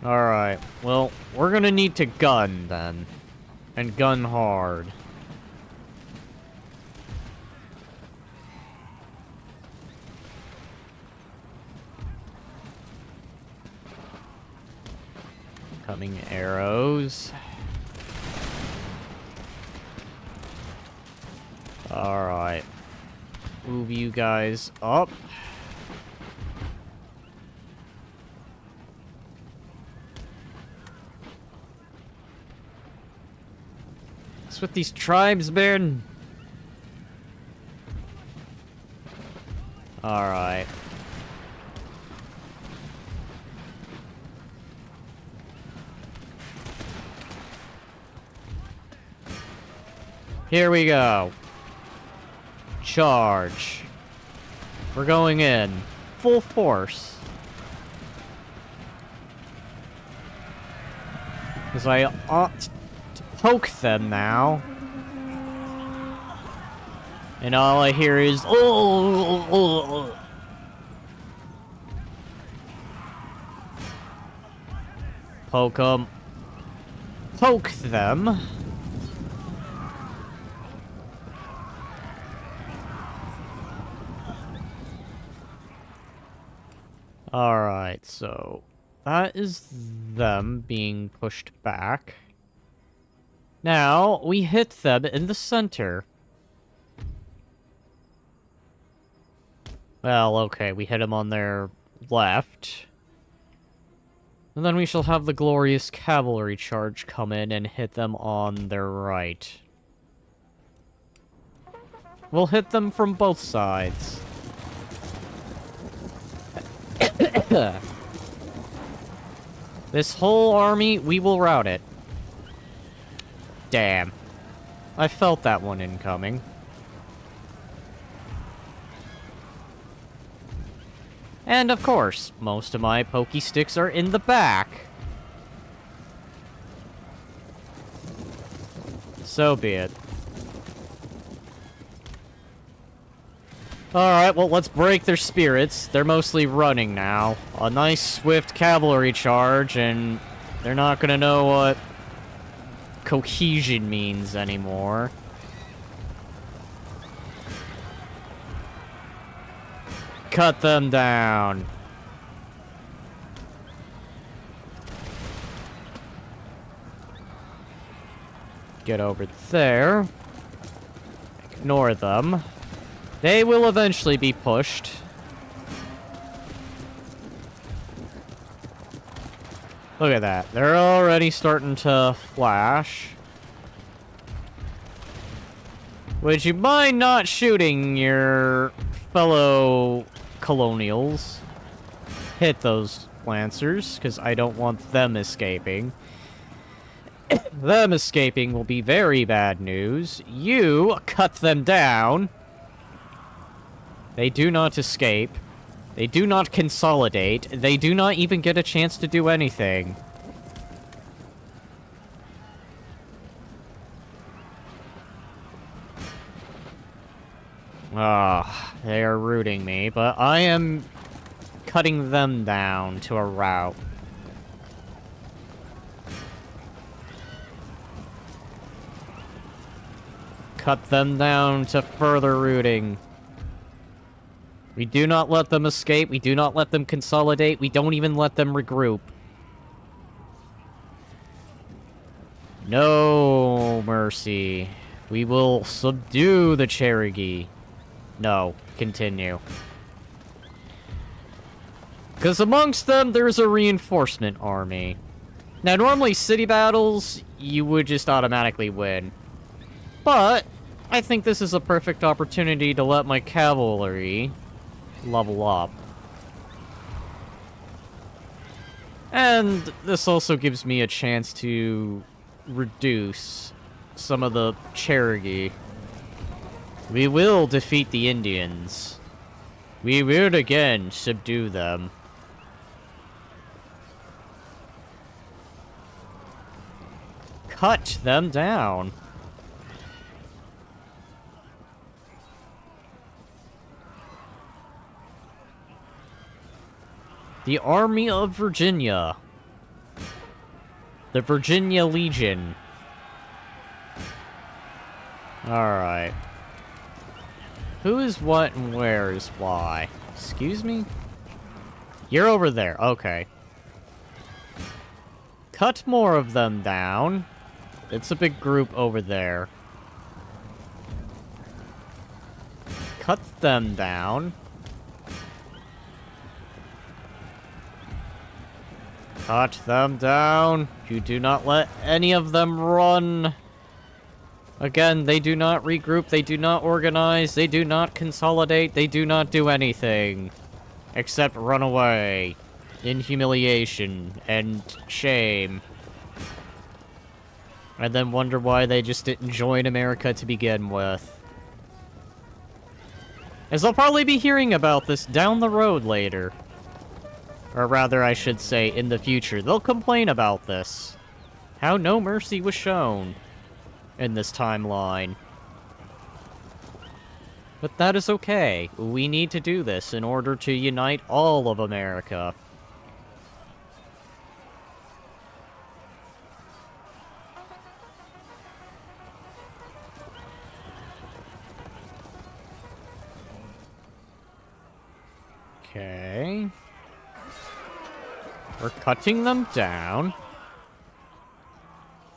A: Alright, well, we're gonna need to gun, then. And gun hard. Coming arrows. Alright. Move you guys up. What's with these tribesmen? Alright. Here we go. Charge. We're going in. Full force. Because I ought to poke them now. And all I hear is... Oh. Poke them. Poke them. Alright, so that is them being pushed back. Now, we hit them in the center. Well, okay, we hit them on their left. And then we shall have the glorious cavalry charge come in and hit them on their right. We'll hit them from both sides. This whole army, we will rout it. Damn. I felt that one incoming. And of course, most of my pokey sticks are in the back. So be it. Alright, well, let's break their spirits. They're mostly running now. A nice, swift cavalry charge, and they're not gonna know what cohesion means anymore. Cut them down. Get over there. Ignore them. They will eventually be pushed. Look at that. They're already starting to flash. Would you mind not shooting your fellow colonials? Hit those lancers, because I don't want them escaping. Them escaping will be very bad news. You cut them down. They do not escape. They do not consolidate. They do not even get a chance to do anything. Ah, they are rooting me, but I am cutting them down to a rout. Cut them down to further rooting. We do not let them escape. We do not let them consolidate. We don't even let them regroup. No mercy. We will subdue the Cherokee. No, continue. Because amongst them, there's a reinforcement army. Now, normally city battles, you would just automatically win. But I think this is a perfect opportunity to let my cavalry level up. And this also gives me a chance to reduce some of the Cherokee. We will defeat the Indians. We will again subdue them. Cut them down. The Army of Virginia. The Virginia Legion. Alright. Who is what and where is why? Excuse me? You're over there. Okay. Cut more of them down. It's a big group over there. Cut them down. Cut them down. You do not let any of them run. Again, they do not regroup, they do not organize, they do not consolidate, they do not do anything. Except run away. In humiliation and shame. And then wonder why they just didn't join America to begin with. As I'll probably be hearing about this down the road later. Or rather, I should say, in the future. They'll complain about this. How no mercy was shown in this timeline. But that is okay. We need to do this in order to unite all of America. Okay. We're cutting them down.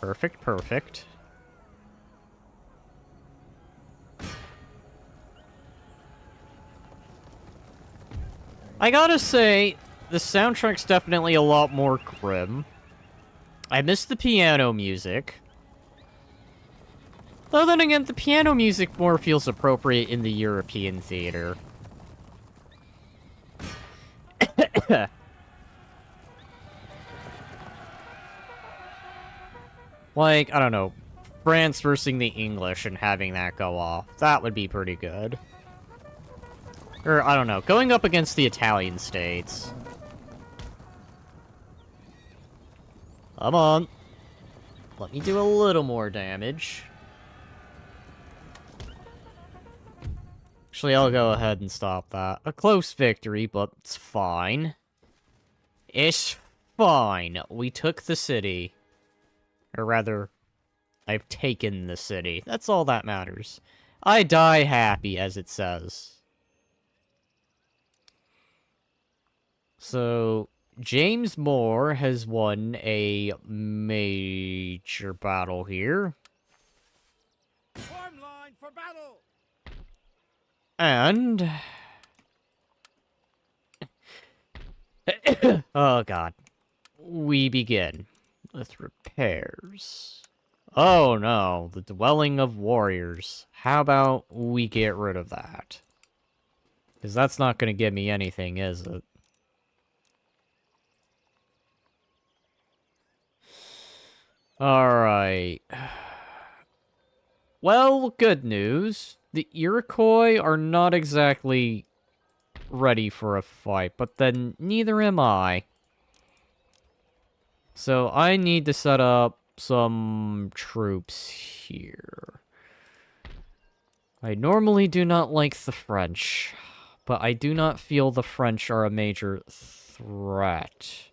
A: Perfect, perfect. I gotta say, the soundtrack's definitely a lot more grim. I miss the piano music. Though then again, the piano music more feels appropriate in the European theater. Like, I don't know, France versus the English and having that go off. That would be pretty good. Or, I don't know, going up against the Italian states. Come on. Let me do a little more damage. Actually, I'll go ahead and stop that. A close victory, but it's fine. It's fine. We took the city. Or rather, I've taken the city. That's all that matters. I die happy, as it says. So, James Moore has won a major battle here.
B: Form line for battle.
A: And... oh, God. We begin with repairs. Oh, no. The dwelling of warriors. How about we get rid of that? Because that's not going to give me anything, is it? Alright. Well, good news. The Iroquois are not exactly ready for a fight, but then neither am I. So I need to set up some troops here. I normally do not like the French, but I do not feel the French are a major threat.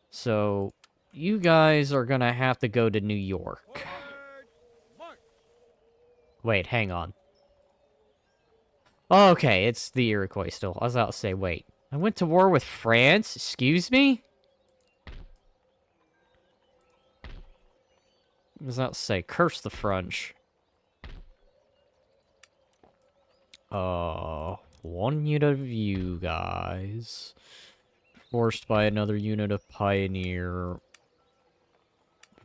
A: So you guys are gonna have to go to New York.
B: Forward, march.
A: Wait, hang on. Okay, it's the Iroquois still. I was about to say, wait. I went to war with France? Excuse me? I was about to say, curse the French. One unit of you guys. Forced by another unit of Pioneer.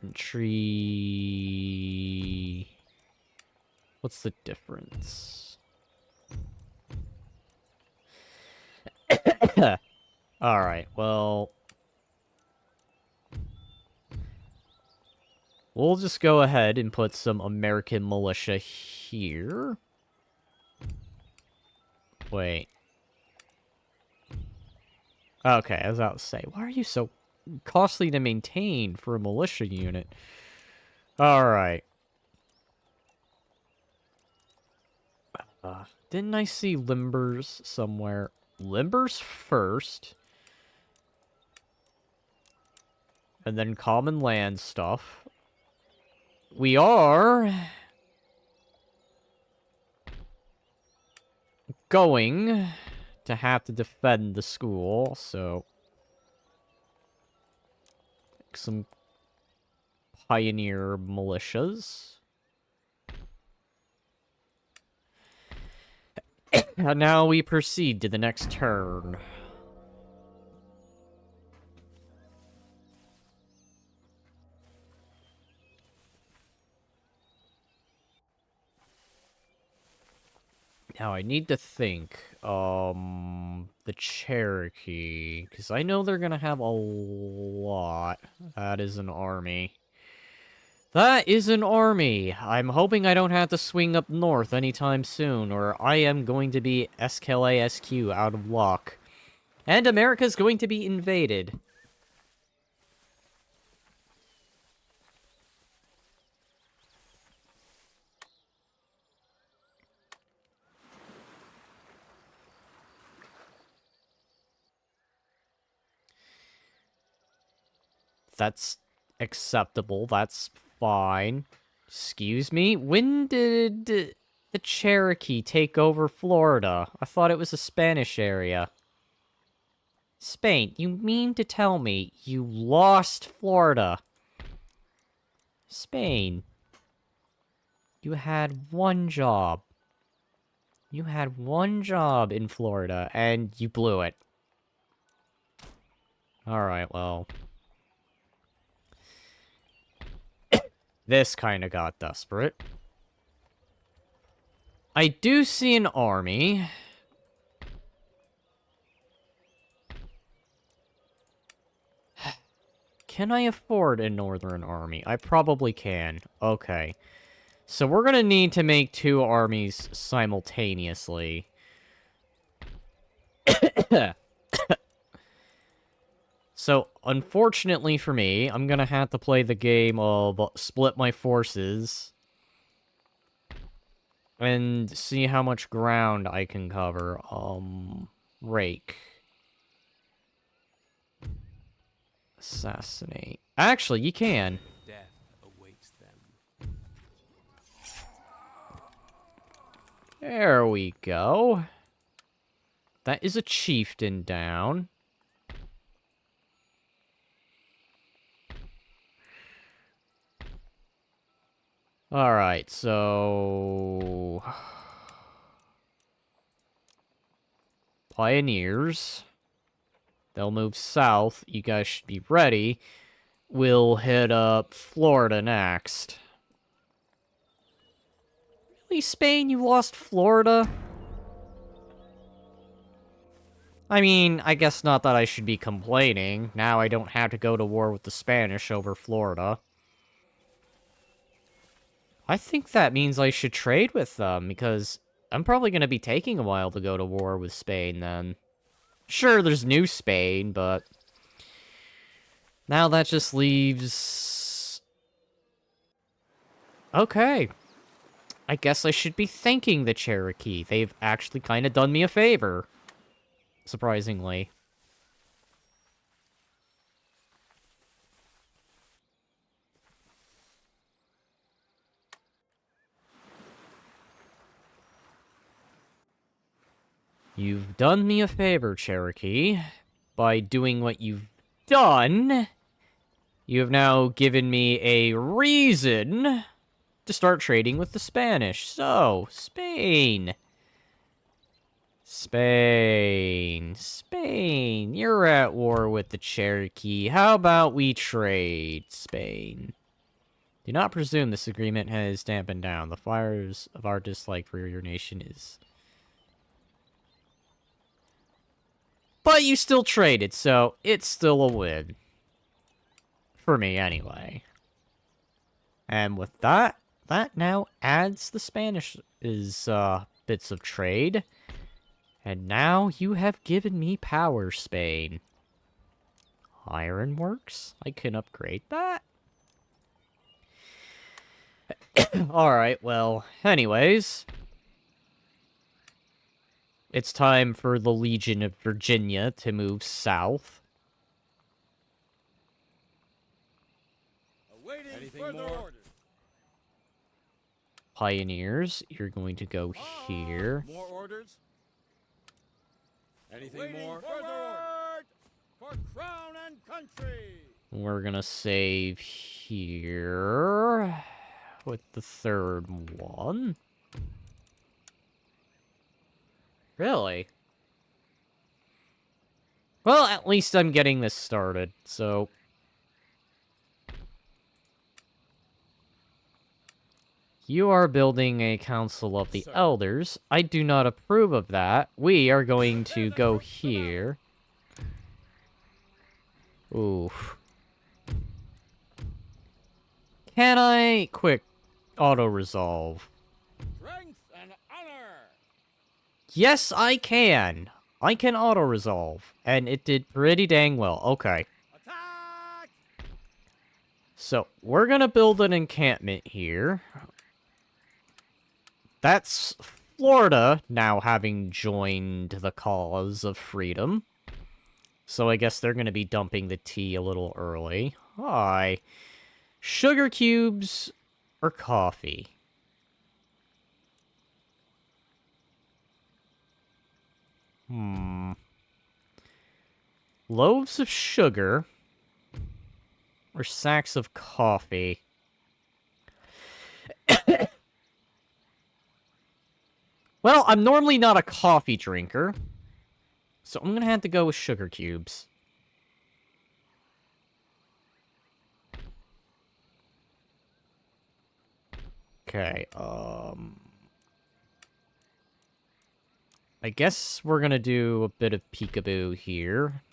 A: Infantry... What's the difference? Alright, well... we'll just go ahead and put some American militia here. Wait. Okay, I was about to say, why are you so costly to maintain for a militia unit? Alright. Didn't I see limbers somewhere? Limbers first. And then common land stuff. We are... going to have to defend the school, so... some pioneer militias. And now we proceed to the next turn. Now I need to think, the Cherokee, because I know they're gonna have a lot. That is an army. That is an army! I'm hoping I don't have to swing up north anytime soon, or I am going to be SKLASQ out of luck. And America's going to be invaded. That's acceptable. That's fine. Excuse me? When did the Cherokee take over Florida? I thought it was a Spanish area. Spain, you mean to tell me you lost Florida? Spain. You had one job. You had one job in Florida, and you blew it. Alright, well... this kind of got desperate. I do see an army. Can I afford a northern army? I probably can. Okay. So we're gonna need to make two armies simultaneously. So, unfortunately for me, I'm gonna have to play the game of split my forces and see how much ground I can cover. Rake. Assassinate. Actually, you can.
C: Death awaits them.
A: There we go. That is a chieftain down. Alright, so... Pioneers. They'll move south. You guys should be ready. We'll hit up Florida next. Really, Spain? You lost Florida? I mean, I guess not that I should be complaining. Now I don't have to go to war with the Spanish over Florida. I think that means I should trade with them, because I'm probably going to be taking a while to go to war with Spain, then. Sure, there's New Spain, but... now that just leaves... okay. I guess I should be thanking the Cherokee. They've actually kind of done me a favor. Surprisingly. You've done me a favor, Cherokee. By doing what you've done, you have now given me a reason to start trading with the Spanish. So, Spain. Spain. Spain. You're at war with the Cherokee. How about we trade, Spain? Do not presume this agreement has dampened down. The fires of our dislike for your nation is... But you still traded, so it's still a win. For me, anyway. And with that, that now adds the Spanish's bits of trade. And now you have given me power, Spain. Ironworks? I can upgrade that? Alright, well, anyways. It's time for the Legion of Virginia to move south.
B: Awaiting
C: Anything
B: further
C: more?
B: orders.
A: Pioneers, you're going to go here.
B: More orders.
C: Anything
B: Awaiting
C: more?
B: further orders. For crown and country.
A: We're gonna save here with the third one. Really? Well, at least I'm getting this started, so... You are building a Council of the
C: Sir.
A: Elders. I do not approve of that. We are going to go here. Oof. Can I quick auto-resolve?
B: Strength and honor.
A: Yes, I can. I can auto-resolve. And it did pretty dang well. Okay.
B: Attack.
A: So, we're gonna build an encampment here. That's Florida now having joined the cause of freedom. So I guess they're gonna be dumping the tea a little early. Hi. Sugar cubes or coffee? Loaves of sugar or sacks of coffee? Well, I'm normally not a coffee drinker, so I'm gonna have to go with sugar cubes. Okay, I guess we're gonna do a bit of peekaboo here.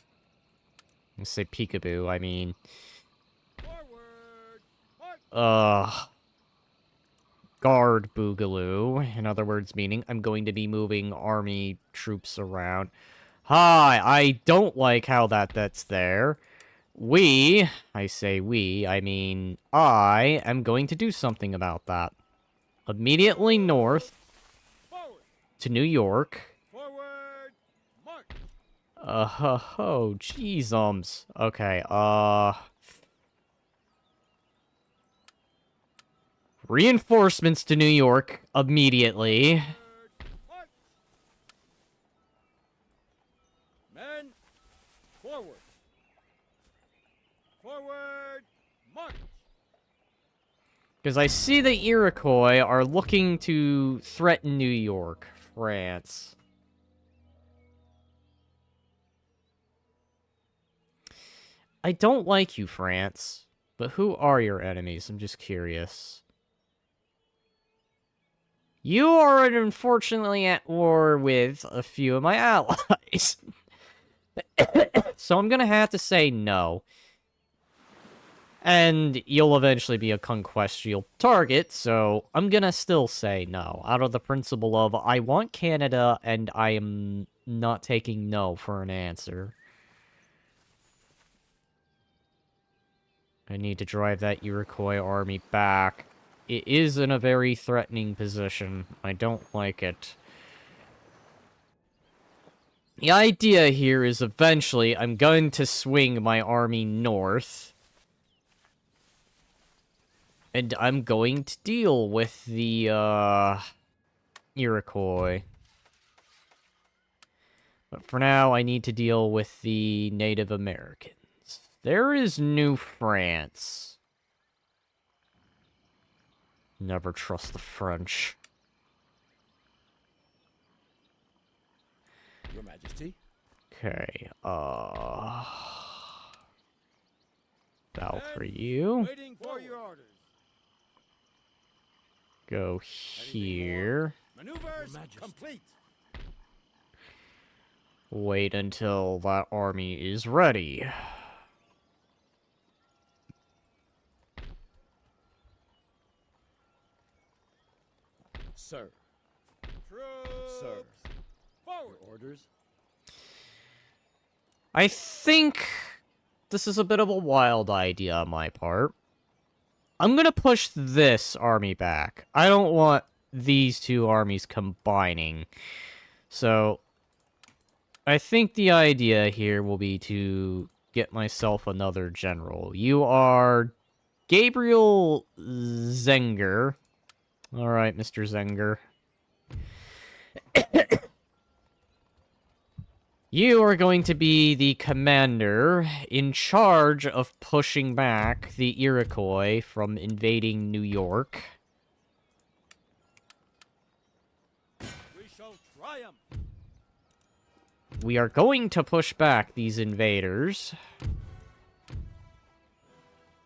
A: I say peekaboo, I mean...
B: Forward. March.
A: Guard boogaloo. In other words, meaning I'm going to be moving army troops around. Hi, I don't like how that's there. I say we, I mean I am going to do something about that. Immediately north
B: Forward.
A: to New York.
B: Forward. March.
A: Oh, jeez, okay, reinforcements to New York immediately.
B: March. Men. Forward. Forward. March.
A: Because I see the Iroquois are looking to threaten New York, France. I don't like you, France. But who are your enemies? I'm just curious. You are unfortunately at war with a few of my allies. So I'm gonna have to say no. And you'll eventually be a conquestial target, so I'm gonna still say no. Out of the principle of, I want Canada, and I am not taking no for an answer. I need to drive that Iroquois army back. It is in a very threatening position. I don't like it. The idea here is eventually I'm going to swing my army north. And I'm going to deal with the, Iroquois. But for now, I need to deal with the Native Americans. There is New France. Never trust the French.
C: Your Majesty.
A: Okay, bow for you.
B: Waiting for your orders.
A: Go here.
B: Maneuvers
C: Your Majesty.
B: complete.
A: Wait until that army is ready.
C: Sir.
B: Troops!
C: Sir.
B: Forward!
C: Your orders?
A: I think this is a bit of a wild idea on my part. I'm gonna push this army back. I don't want these two armies combining. So, I think the idea here will be to get myself another general. You are Gabriel Zenger. Alright, Mr. Zenger. You are going to be the commander in charge of pushing back the Iroquois from invading New York.
B: We shall triumph!
A: We are going to push back these invaders.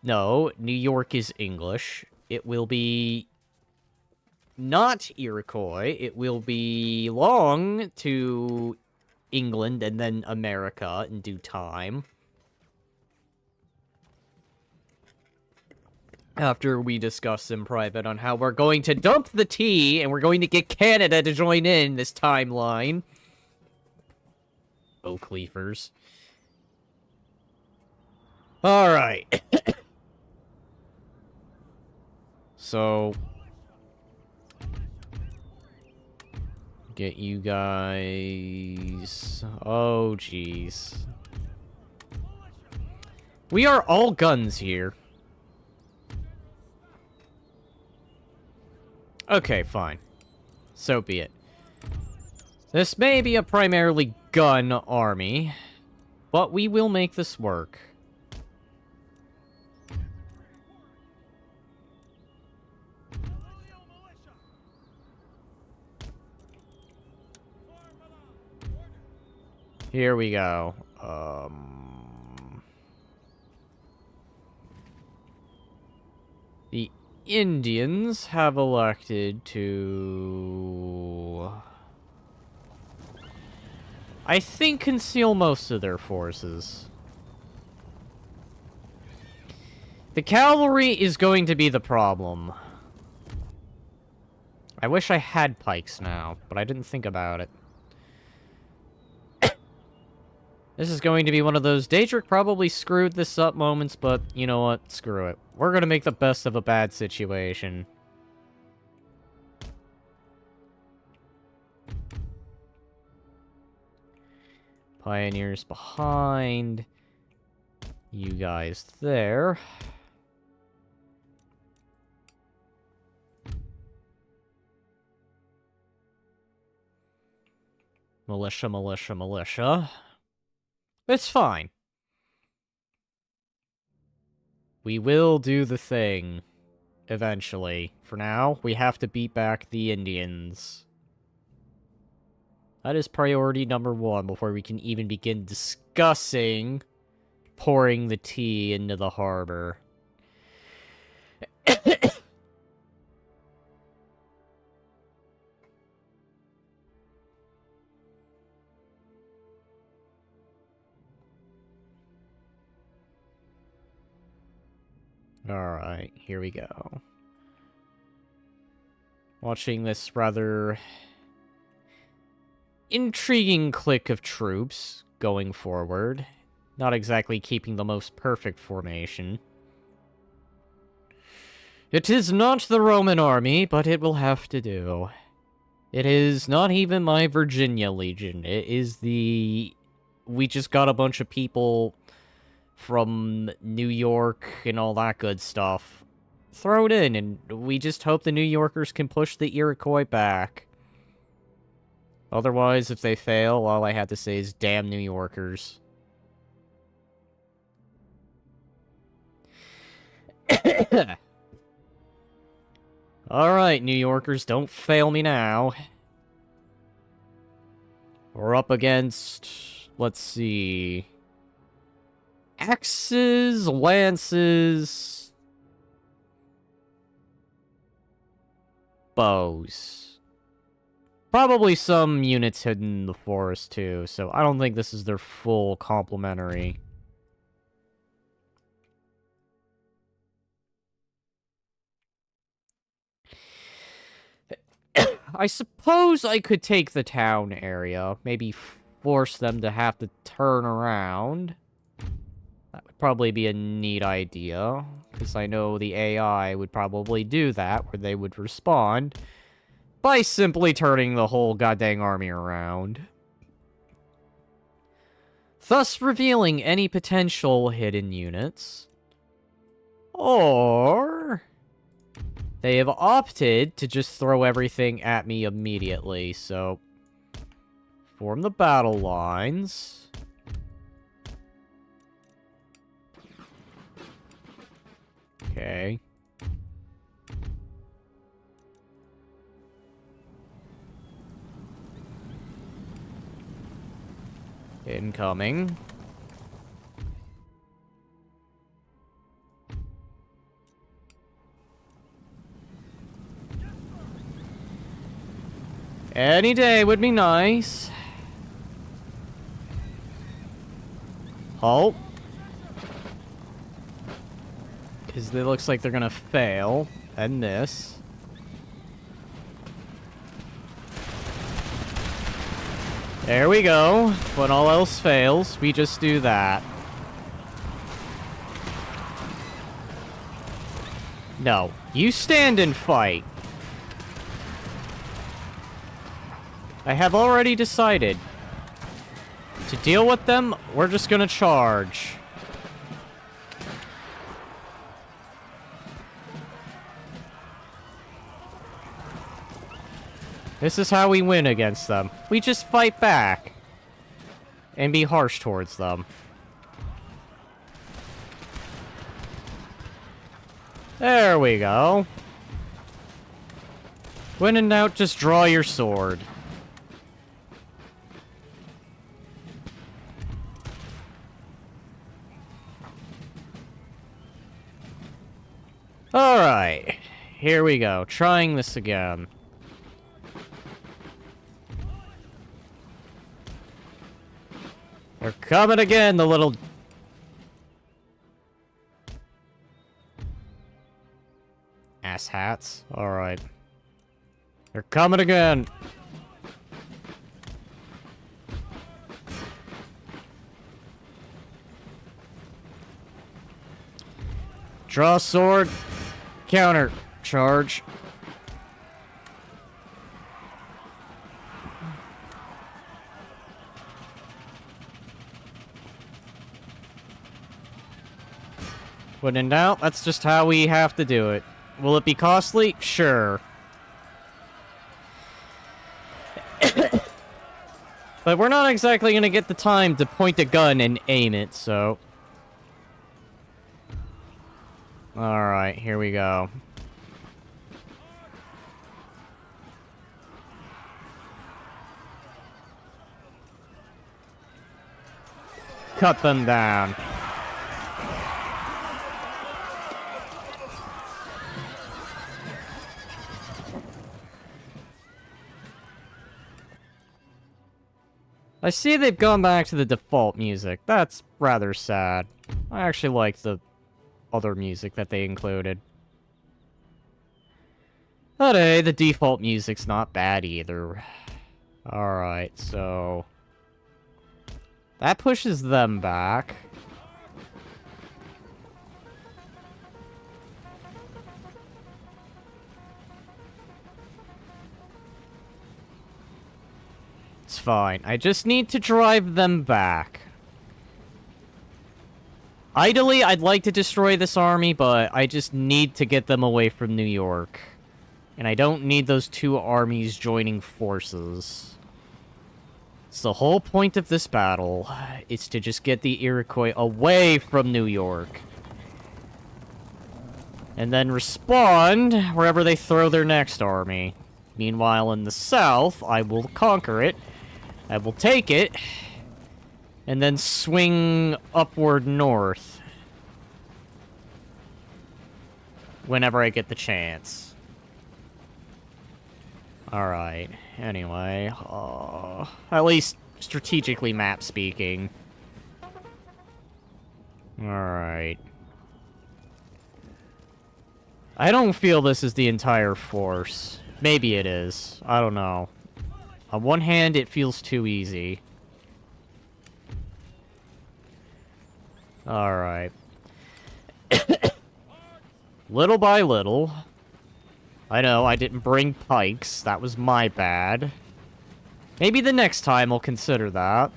A: No, New York is English. It will be not Iroquois. It will belong to England and then America in due time. After we discuss in private on how we're going to dump the tea and we're going to get Canada to join in this timeline. Oak leafers. Alright. So, get you guys... Oh, jeez. We are all guns here. Okay, fine. So be it. This may be a primarily gun army, but we will make this work. Here we go. The Indians have elected to... I think conceal most of their forces. The cavalry is going to be the problem. I wish I had pikes now, but I didn't think about it. This is going to be one of those Daedric probably screwed this up moments, but you know what? Screw it. We're gonna make the best of a bad situation. Pioneers behind. You guys there. Militia, militia, militia. It's fine. We will do the thing. Eventually. For now, we have to beat back the Indians. That is priority number one before we can even begin discussing pouring the tea into the harbor. Alright, here we go. Watching this rather intriguing clique of troops going forward. Not exactly keeping the most perfect formation. It is not the Roman army, but it will have to do. It is not even my Virginia Legion. It is the... We just got a bunch of people from New York and all that good stuff. Throw it in, and we just hope the New Yorkers can push the Iroquois back. Otherwise, if they fail, all I have to say is damn New Yorkers. Alright, New Yorkers, don't fail me now. We're up against... Let's see... Axes, lances... bows. Probably some units hidden in the forest, too, so I don't think this is their full complementary. I suppose I could take the town area, maybe force them to have to turn around. That would probably be a neat idea, because I know the AI would probably do that, where they would respond by simply turning the whole goddamn army around. Thus revealing any potential hidden units. Or they have opted to just throw everything at me immediately, so form the battle lines. Okay. Incoming. Any day would be nice. Halt. Because it looks like they're gonna fail. And this. There we go. When all else fails, we just do that. No. You stand and fight. I have already decided. To deal with them, we're just gonna charge. This is how we win against them. We just fight back. And be harsh towards them. There we go. When in doubt, just draw your sword. Alright. Here we go. Trying this again. They're coming again, the little... asshats. Alright. They're coming again. Draw sword. Counter. Charge. When in doubt, that's just how we have to do it. Will it be costly? Sure. But we're not exactly gonna get the time to point a gun and aim it, so... Alright, here we go. Cut them down. I see they've gone back to the default music. That's rather sad. I actually like the other music that they included. But hey, the default music's not bad either. Alright, so... that pushes them back. It's fine. I just need to drive them back. Ideally, I'd like to destroy this army, but I just need to get them away from New York. And I don't need those two armies joining forces. It's the whole point of this battle, is to just get the Iroquois away from New York. And then respond wherever they throw their next army. Meanwhile, in the south, I will conquer it. I will take it. And then swing upward north. Whenever I get the chance. Alright, anyway, at least strategically map speaking. Alright. I don't feel this is the entire force. Maybe it is. I don't know. On one hand, it feels too easy. Alright. Little by little. I know, I didn't bring pikes. That was my bad. Maybe the next time I'll consider that.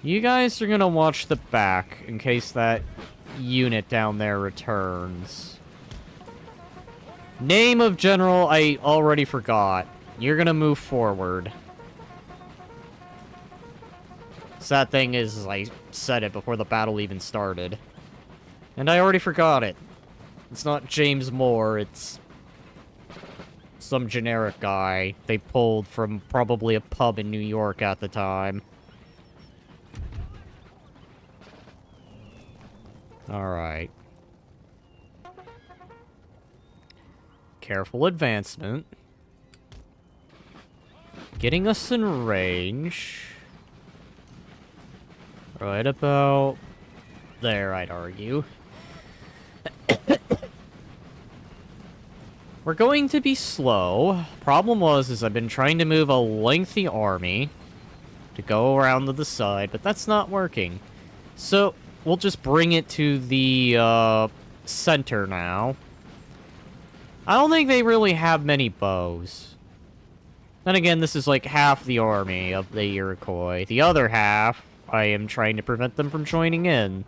A: You guys are gonna watch the back in case that unit down there returns. Name of General, I already forgot. You're gonna move forward. Sad thing is, I said it before the battle even started. And I already forgot it. It's not James Moore, it's some generic guy they pulled from probably a pub in New York at the time. Alright. Careful advancement. Getting us in range. Right about there, I'd argue. We're going to be slow. Problem is I've been trying to move a lengthy army to go around to the side, but that's not working. So, we'll just bring it to the, center now. I don't think they really have many bows. Then again, this is like half the army of the Iroquois. The other half, I am trying to prevent them from joining in.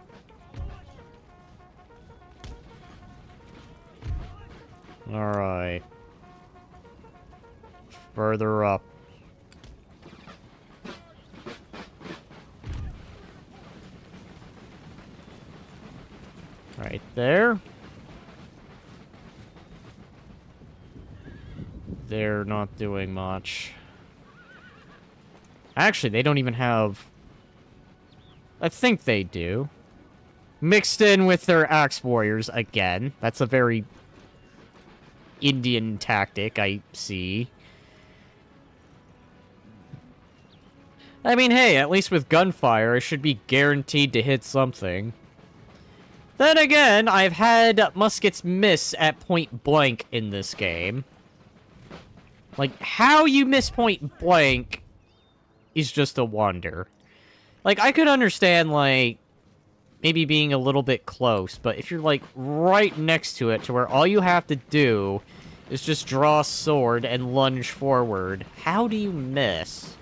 A: Alright. Further up. Right there. They're not doing much. Actually, they don't even have... I think they do. Mixed in with their axe warriors again. That's a very Indian tactic, I see. I mean, hey, at least with gunfire, I should be guaranteed to hit something. Then again, I've had muskets miss at point blank in this game. Like, how you miss point blank is just a wonder. Like, I could understand, like, maybe being a little bit close, but if you're, like, right next to it to where all you have to do is just draw a sword and lunge forward, how do you miss?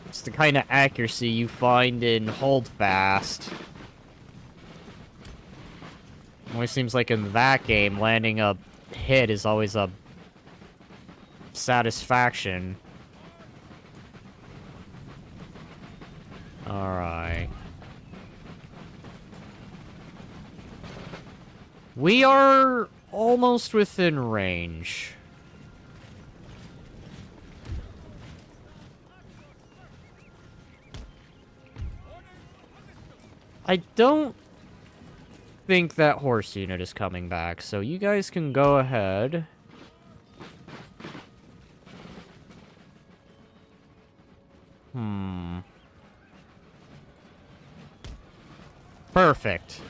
A: It's the kind of accuracy you find in Holdfast. Always seems like in that game, landing a hit is always a satisfaction. Alright. We are almost within range. I don't think that horse unit is coming back, so you guys can go ahead. Perfect.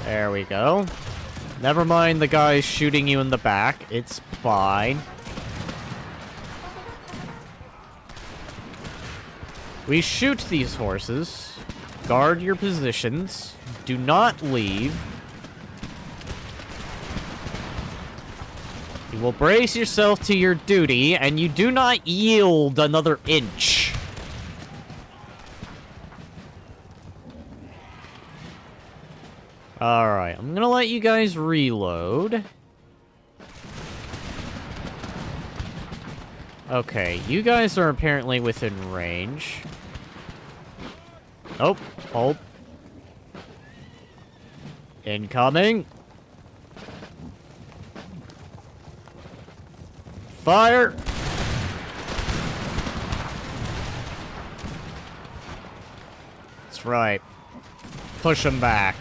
A: There we go. Never mind the guys shooting you in the back. It's fine. We shoot these horses. Guard your positions. Do not leave. You will brace yourself to your duty, and you do not yield another inch. Alright, I'm gonna let you guys reload. Okay, you guys are apparently within range. Oh, hold. Incoming. Fire! That's right. Push him back.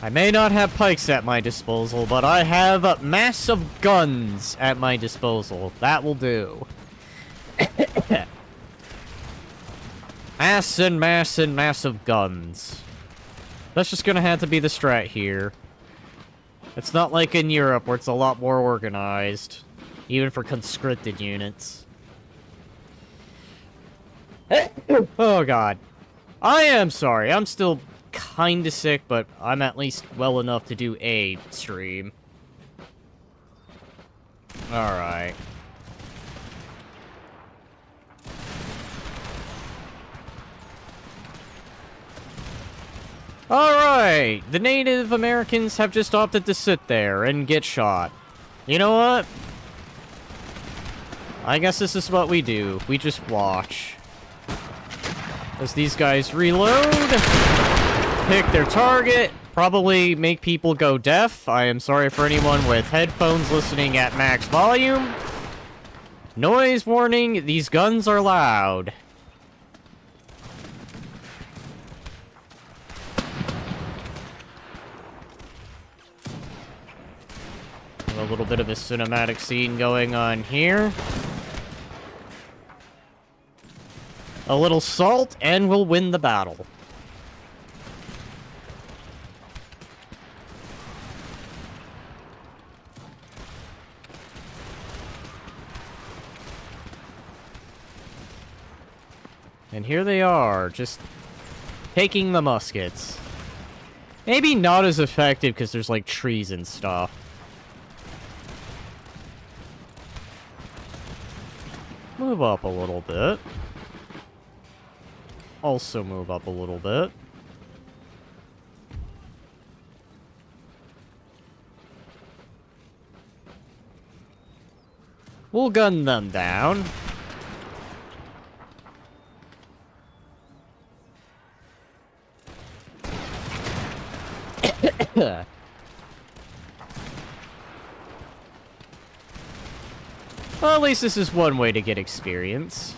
A: I may not have pikes at my disposal, but I have massive guns at my disposal. That will do. Massive guns. That's just gonna have to be the strat here. It's not like in Europe where it's a lot more organized, even for conscripted units. Oh god. I am sorry, I'm still kinda sick, but I'm at least well enough to do a stream. Alright. Alright, the Native Americans have just opted to sit there and get shot. You know what? I guess this is what we do. We just watch. As these guys reload, pick their target, probably make people go deaf. I am sorry for anyone with headphones listening at max volume. Noise warning, these guns are loud. A little bit of a cinematic scene going on here. A little salt, and we'll win the battle. And here they are, just taking the muskets. Maybe not as effective because there's like trees and stuff. Move up a little bit. Also move up a little bit. We'll gun them down. Well, at least this is one way to get experience.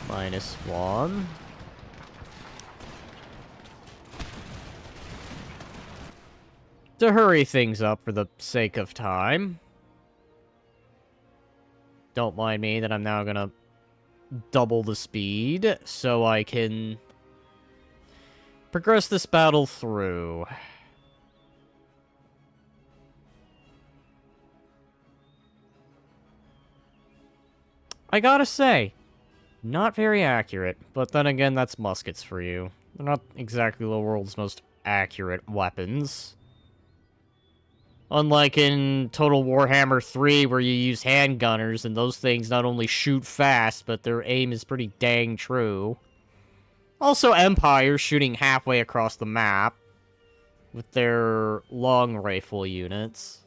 A: -1. To hurry things up for the sake of time. Don't mind me that I'm now gonna double the speed so I can progress this battle through. I gotta say, not very accurate, but then again, that's muskets for you. They're not exactly the world's most accurate weapons. Unlike in Total Warhammer 3, where you use handgunners, and those things not only shoot fast, but their aim is pretty dang true. Also, Empire shooting halfway across the map with their long rifle units.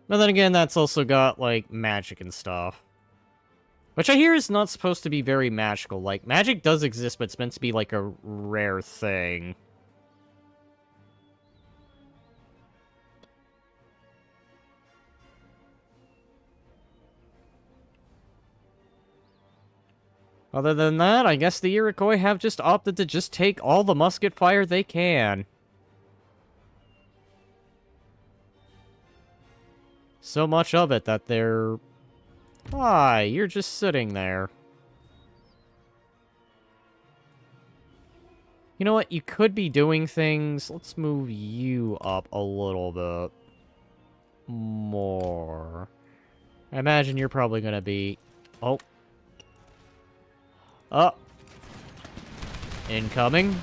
A: But then again, that's also got, like, magic and stuff. Which I hear is not supposed to be very magical. Like, magic does exist, but it's meant to be, like, a rare thing. Other than that, I guess the Iroquois have just opted to just take all the musket fire they can. So much of it that they're... Hi, you're just sitting there. You know what? You could be doing things. Let's move you up a little bit more. I imagine you're probably going to be... Oh. Up. Incoming.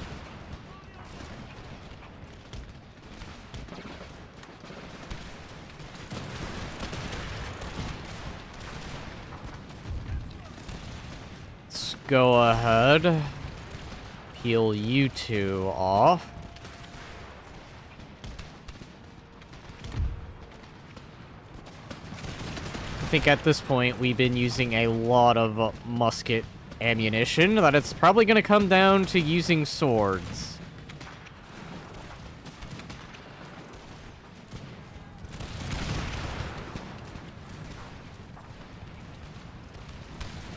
A: Let's go ahead. Peel you two off. think at this point we've been using a lot of musket ammunition, that it's probably going to come down to using swords.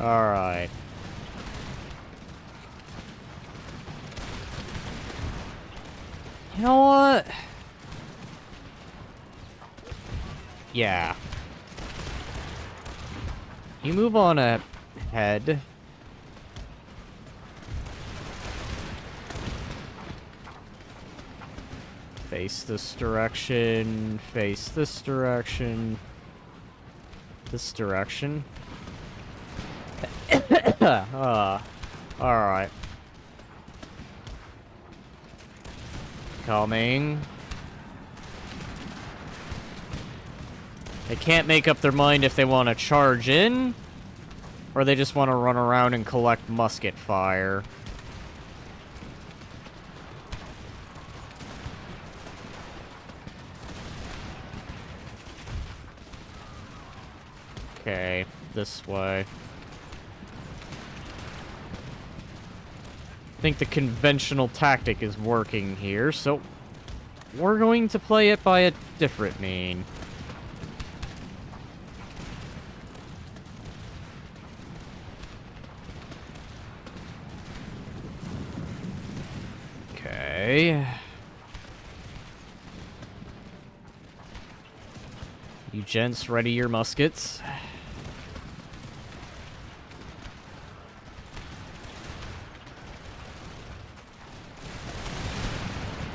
A: Alright. You know what? Yeah. You move on ahead. Face this direction. Face this direction. This direction. Alright. Coming. They can't make up their mind if they want to charge in, or they just want to run around and collect musket fire. Okay, this way. I think the conventional tactic is working here, so we're going to play it by a different mean. Okay. You gents, ready your muskets.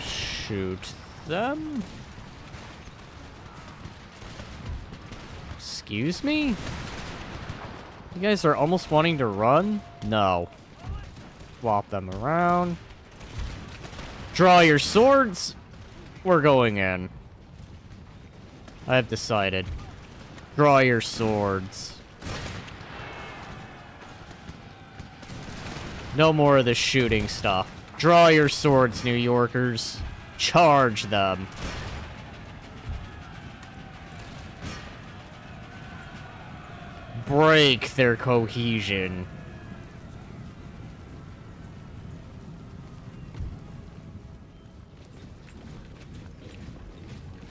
A: Shoot them? Excuse me? You guys are almost wanting to run? No. Swap them around. Draw your swords. We're going in. I've decided. Draw your swords. No more of the shooting stuff. Draw your swords, New Yorkers. Charge them. Break their cohesion.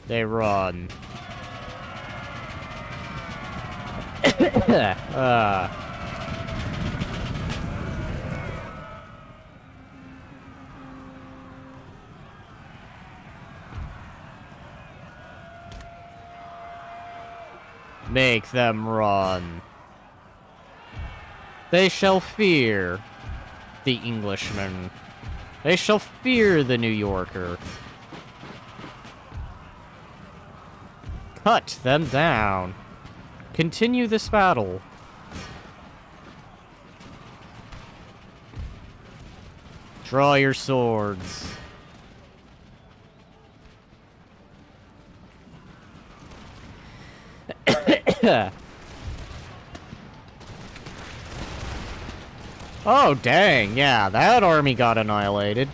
A: They run. Make them run. They shall fear the Englishman. They shall fear the New Yorker. Cut them down. Continue this battle. Draw your swords. Oh, dang. Yeah, that army got annihilated.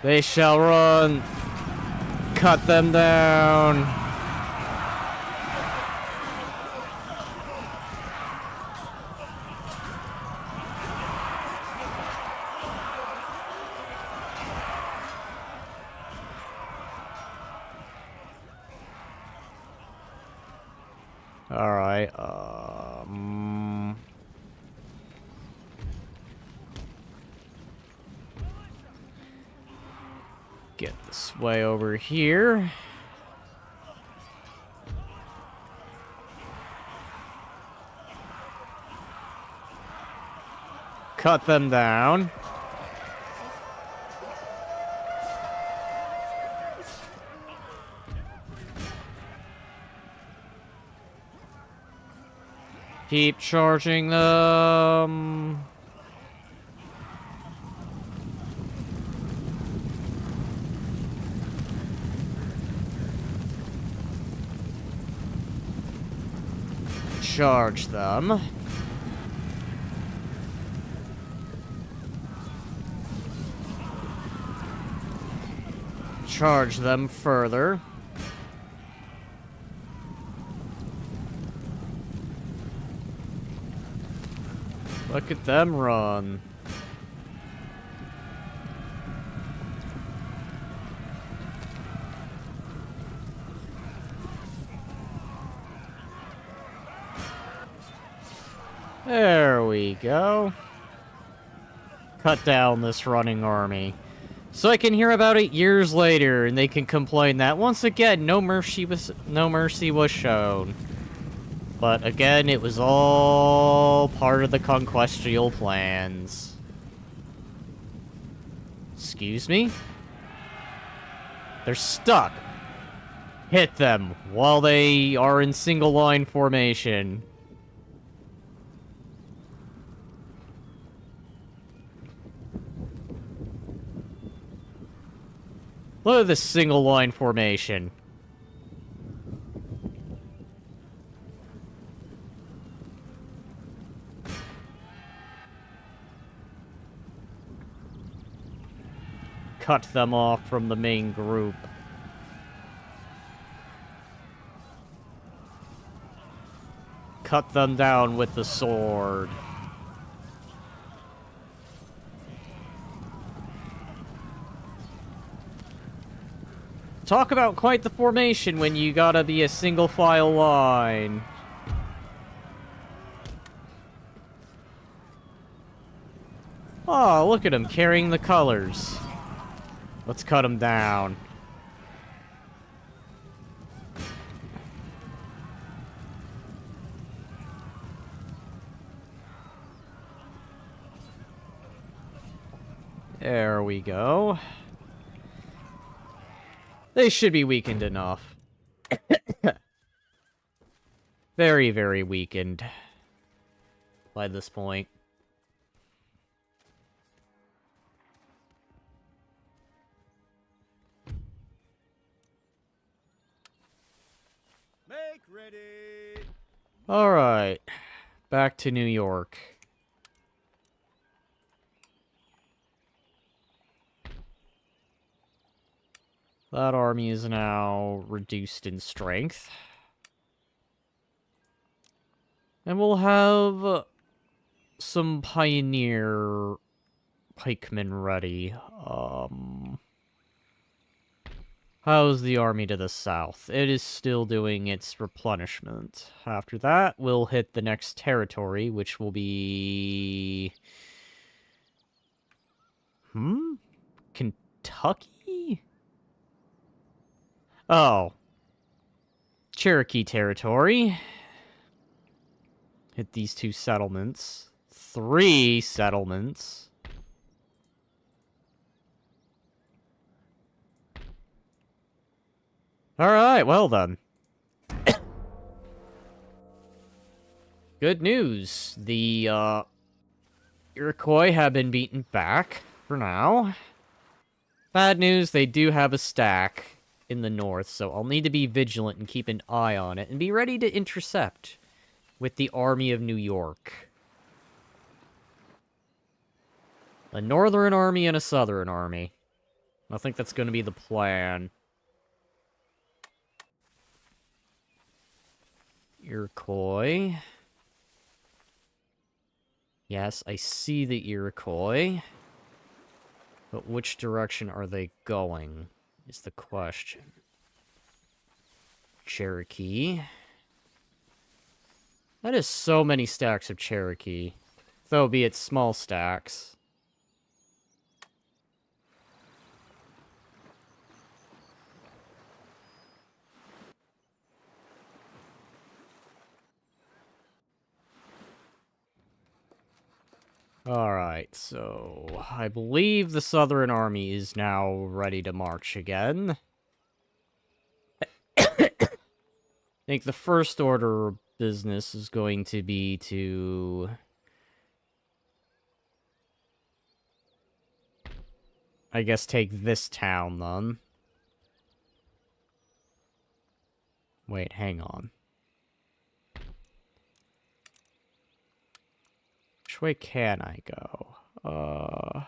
A: They shall run. Cut them down. All right. Get this way over here. Cut them down. Keep charging them. charge them. Charge them further. Look at them run. There we go. Cut down this running army. So I can hear about it years later, and they can complain that once again, no mercy was shown. But again, it was all part of the conquestial plans. Excuse me? They're stuck. Hit them while they are in single line formation. Look at this single line formation. Cut them off from the main group. Cut them down with the sword. Talk about quite the formation when you gotta be a single file line. Oh, look at him carrying the colors. Let's cut him down. There we go. They should be weakened enough. Very, very weakened by this point.
B: Make ready.
A: Alright. Back to New York. That army is now reduced in strength. And we'll have some pioneer pikemen ready. How's the army to the south? It is still doing its replenishment. After that, we'll hit the next territory, which will be... Kentucky? Oh. Cherokee territory. Hit these 2 settlements. 3 settlements. Alright, well then. Good news. The, Iroquois have been beaten back, for now. Bad news, they do have a stack in the north, so I'll need to be vigilant and keep an eye on it, and be ready to intercept with the Army of New York. A northern army and a southern army. I think that's going to be the plan. Iroquois. Yes, I see the Iroquois. But which direction are they going, is the question. Cherokee. That is so many stacks of Cherokee. Though be it small stacks. Alright, so I believe the Southern Army is now ready to march again. I think the first order of business is going to be to... I guess take this town, then. Wait, hang on. Which way can I go?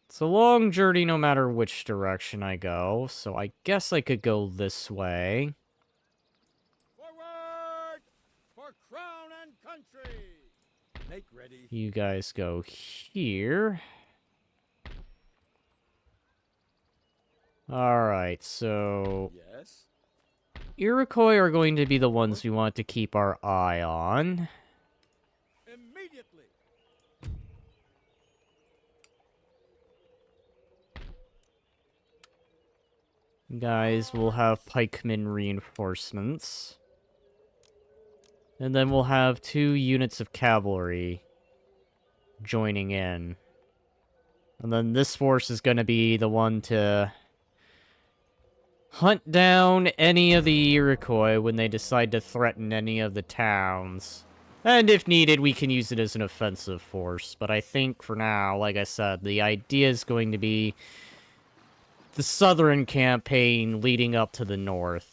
A: It's a long journey no matter which direction I go, so I guess I could go this way.
B: Forward for crown and country.
C: Make ready.
A: You guys go here. Alright, so
C: Yes.
A: Iroquois are going to be the ones we want to keep our eye on.
B: Immediately.
A: Guys, we'll have pikemen reinforcements. And then we'll have 2 units of cavalry joining in. And then this force is going to be the one to hunt down any of the Iroquois when they decide to threaten any of the towns. And if needed, we can use it as an offensive force. But I think for now, like I said, the idea is going to be the southern campaign leading up to the north.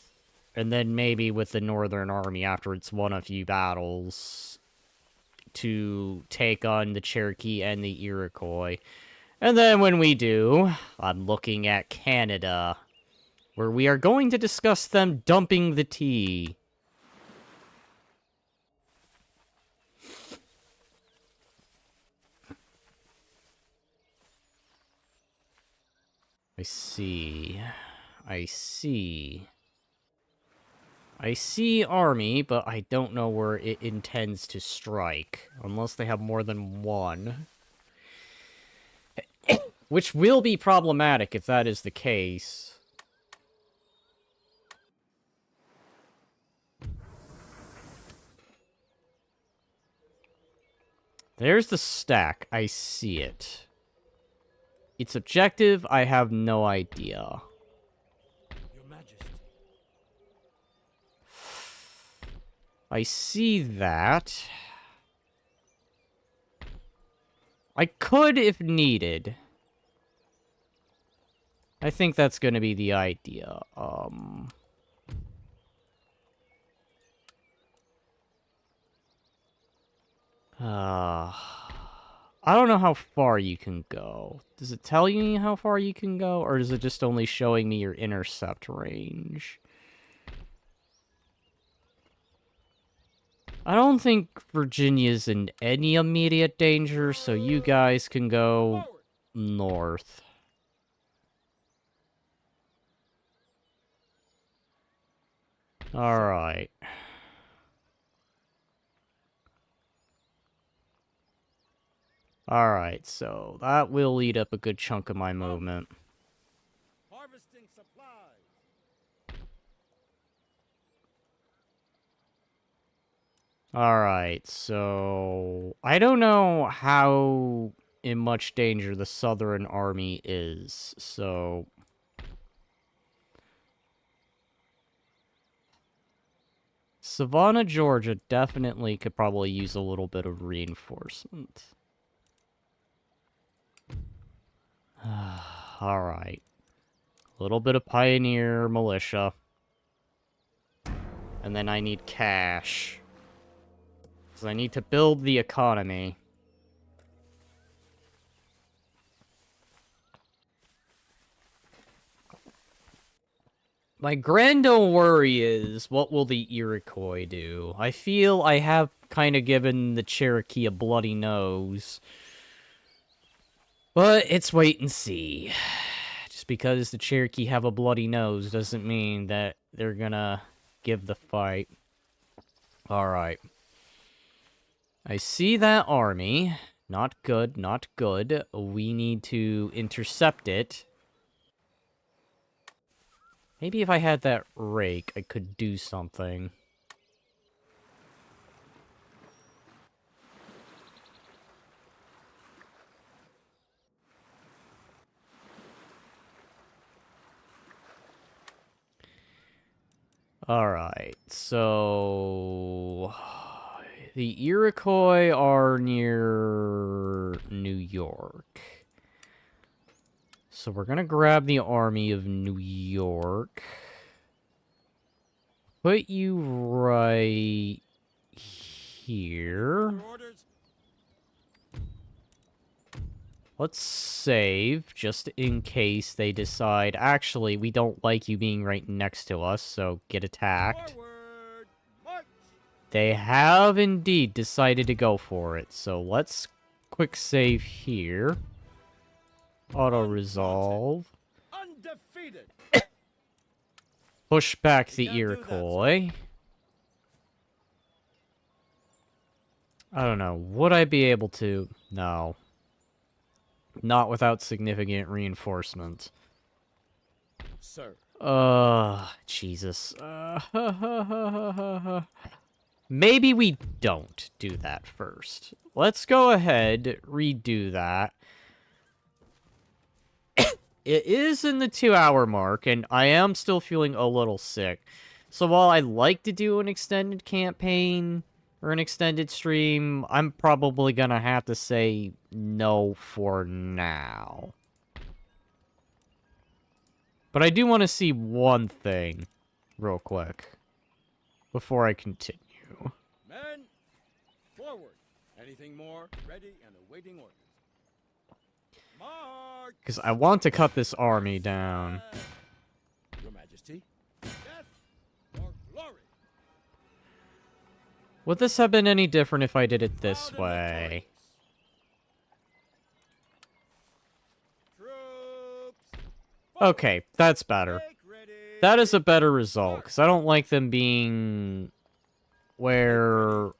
A: And then maybe with the Northern Army after it's won a few battles to take on the Cherokee and the Iroquois. And then when we do, I'm looking at Canada, where we are going to discuss them dumping the tea. I see. I see. I see army, but I don't know where it intends to strike. Unless they have more than one. Which will be problematic if that is the case. There's the stack. I see it. Its objective, I have no idea.
C: Your Majesty.
A: I see that. I could if needed. I think that's going to be the idea. I don't know how far you can go. Does it tell you how far you can go, or is it just only showing me your intercept range? I don't think Virginia's in any immediate danger, so you guys can go north. Alright. Alright, so that will eat up a good chunk of my movement.
B: Harvesting supplies.
A: Alright, so I don't know how in much danger the Southern Army is, so Savannah, Georgia definitely could probably use a little bit of reinforcement. Alright. A little bit of pioneer militia. And then I need cash. Because I need to build the economy. My grand old worry is, what will the Iroquois do? I feel I have kind of given the Cherokee a bloody nose. But it's wait and see. Just because the Cherokee have a bloody nose doesn't mean that they're gonna give the fight. Alright. I see that army. Not good, not good. We need to intercept it. Maybe if I had that rake, I could do something. Alright, so the Iroquois are near New York. So we're gonna grab the army of New York. put you right here.
B: Your orders?
A: Let's save, just in case they decide, actually, we don't like you being right next to us, so get attacked.
B: Forward! March!
A: They have indeed decided to go for it, so let's quick save here. Auto-resolve.
B: Undefeated!
A: Push back
B: You
A: the
B: can't do that,
A: Iroquois. I don't know. Would I be able to? No. Not without significant reinforcement.
B: Sir.
A: Jesus. Maybe we don't do that first. Let's go ahead, redo that. It is in the 2-hour mark, and I am still feeling a little sick. So while I like to do an extended campaign or an extended stream, I'm probably gonna have to say no for now. But I do want to see one thing real quick before I continue.
B: Men, forward! Anything more? Ready and awaiting orders. March!
A: Because I want to cut this army down.
B: Your Majesty. Death or glory!
A: Would this have been any different if I did it this
B: Proud and
A: way?
B: victorious. Troops!
A: Okay, that's better.
B: Make ready.
A: That is a better result, because I don't like them being where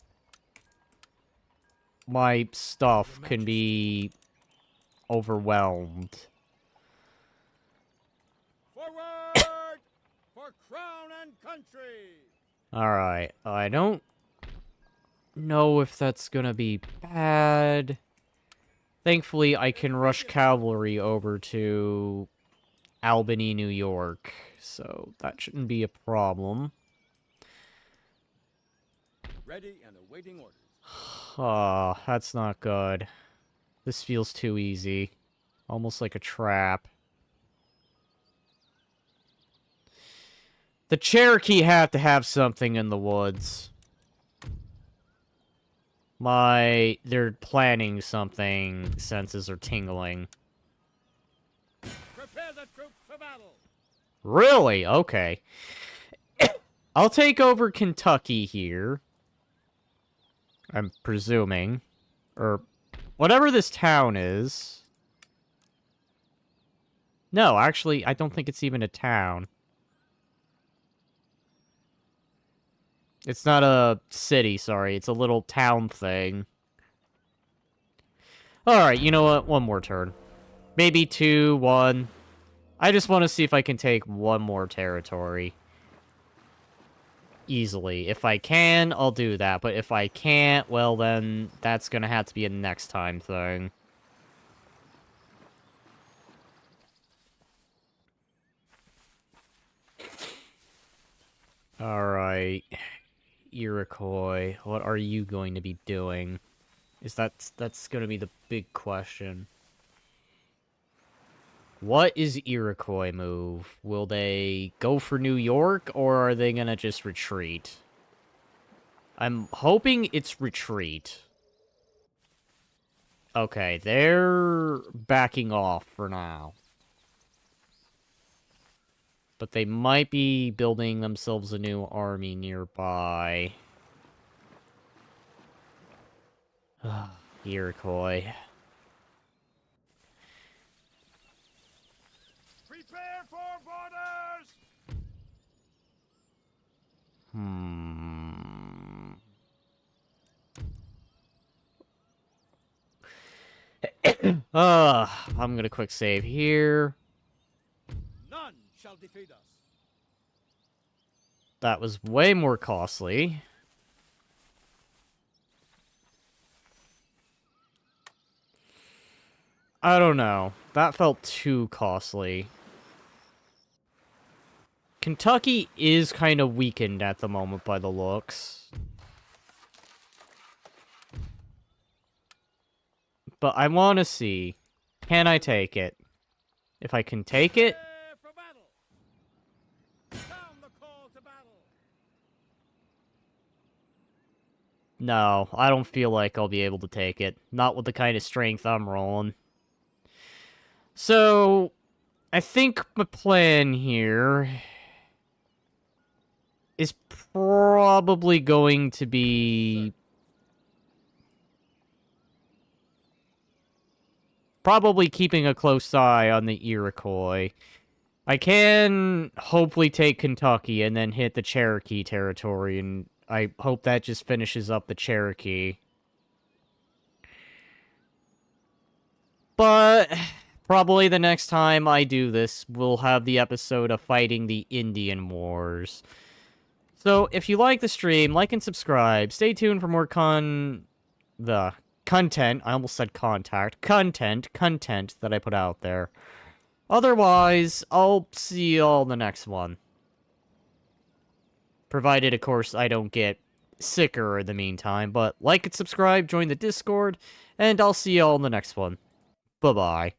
A: my stuff can be overwhelmed.
B: Forward! For crown and country!
A: Alright, I don't know if that's gonna be bad. Thankfully, I can rush cavalry over to Albany, New York, so that shouldn't be a problem.
B: Ready and awaiting orders.
A: Oh, that's not good. This feels too easy. Almost like a trap. The Cherokee have to have something in the woods. They're planning something. Senses are tingling.
B: Prepare the troops for battle.
A: Really? Okay. I'll take over Kentucky here. I'm presuming. Or whatever this town is. No, actually, I don't think it's even a town. It's not a city, sorry. It's a little town thing. Alright, you know what? One more turn. Maybe 2, 1. I just want to see if I can take one more territory. Easily. If I can, I'll do that. But if I can't, well then, that's gonna have to be a next time thing. Alright. Iroquois, what are you going to be doing? That's gonna be the big question. What is Iroquois move? Will they go for New York, or are they gonna just retreat? I'm hoping it's retreat. Okay, they're backing off for now. But they might be building themselves a new army nearby. Iroquois.
B: Prepare for borders.
A: I'm gonna quick save here.
B: None shall defeat us.
A: That was way more costly. I don't know. That felt too costly. Kentucky is kind of weakened at the moment by the looks. But I want to see. Can I take it? If I can take it...
B: Prepare for battle. Sound the call to battle.
A: No, I don't feel like I'll be able to take it. Not with the kind of strength I'm rolling. So, I think my plan here is probably going to be... probably keeping a close eye on the Iroquois. I can hopefully take Kentucky and then hit the Cherokee territory, and I hope that just finishes up the Cherokee. But probably the next time I do this, we'll have the episode of fighting the Indian Wars. So, if you like the stream, like and subscribe. Stay tuned for more content. I almost said content that I put out there. Otherwise, I'll see y'all in the next one. Provided, of course, I don't get sicker in the meantime. But like and subscribe, join the Discord, and I'll see y'all in the next one. Bye-bye.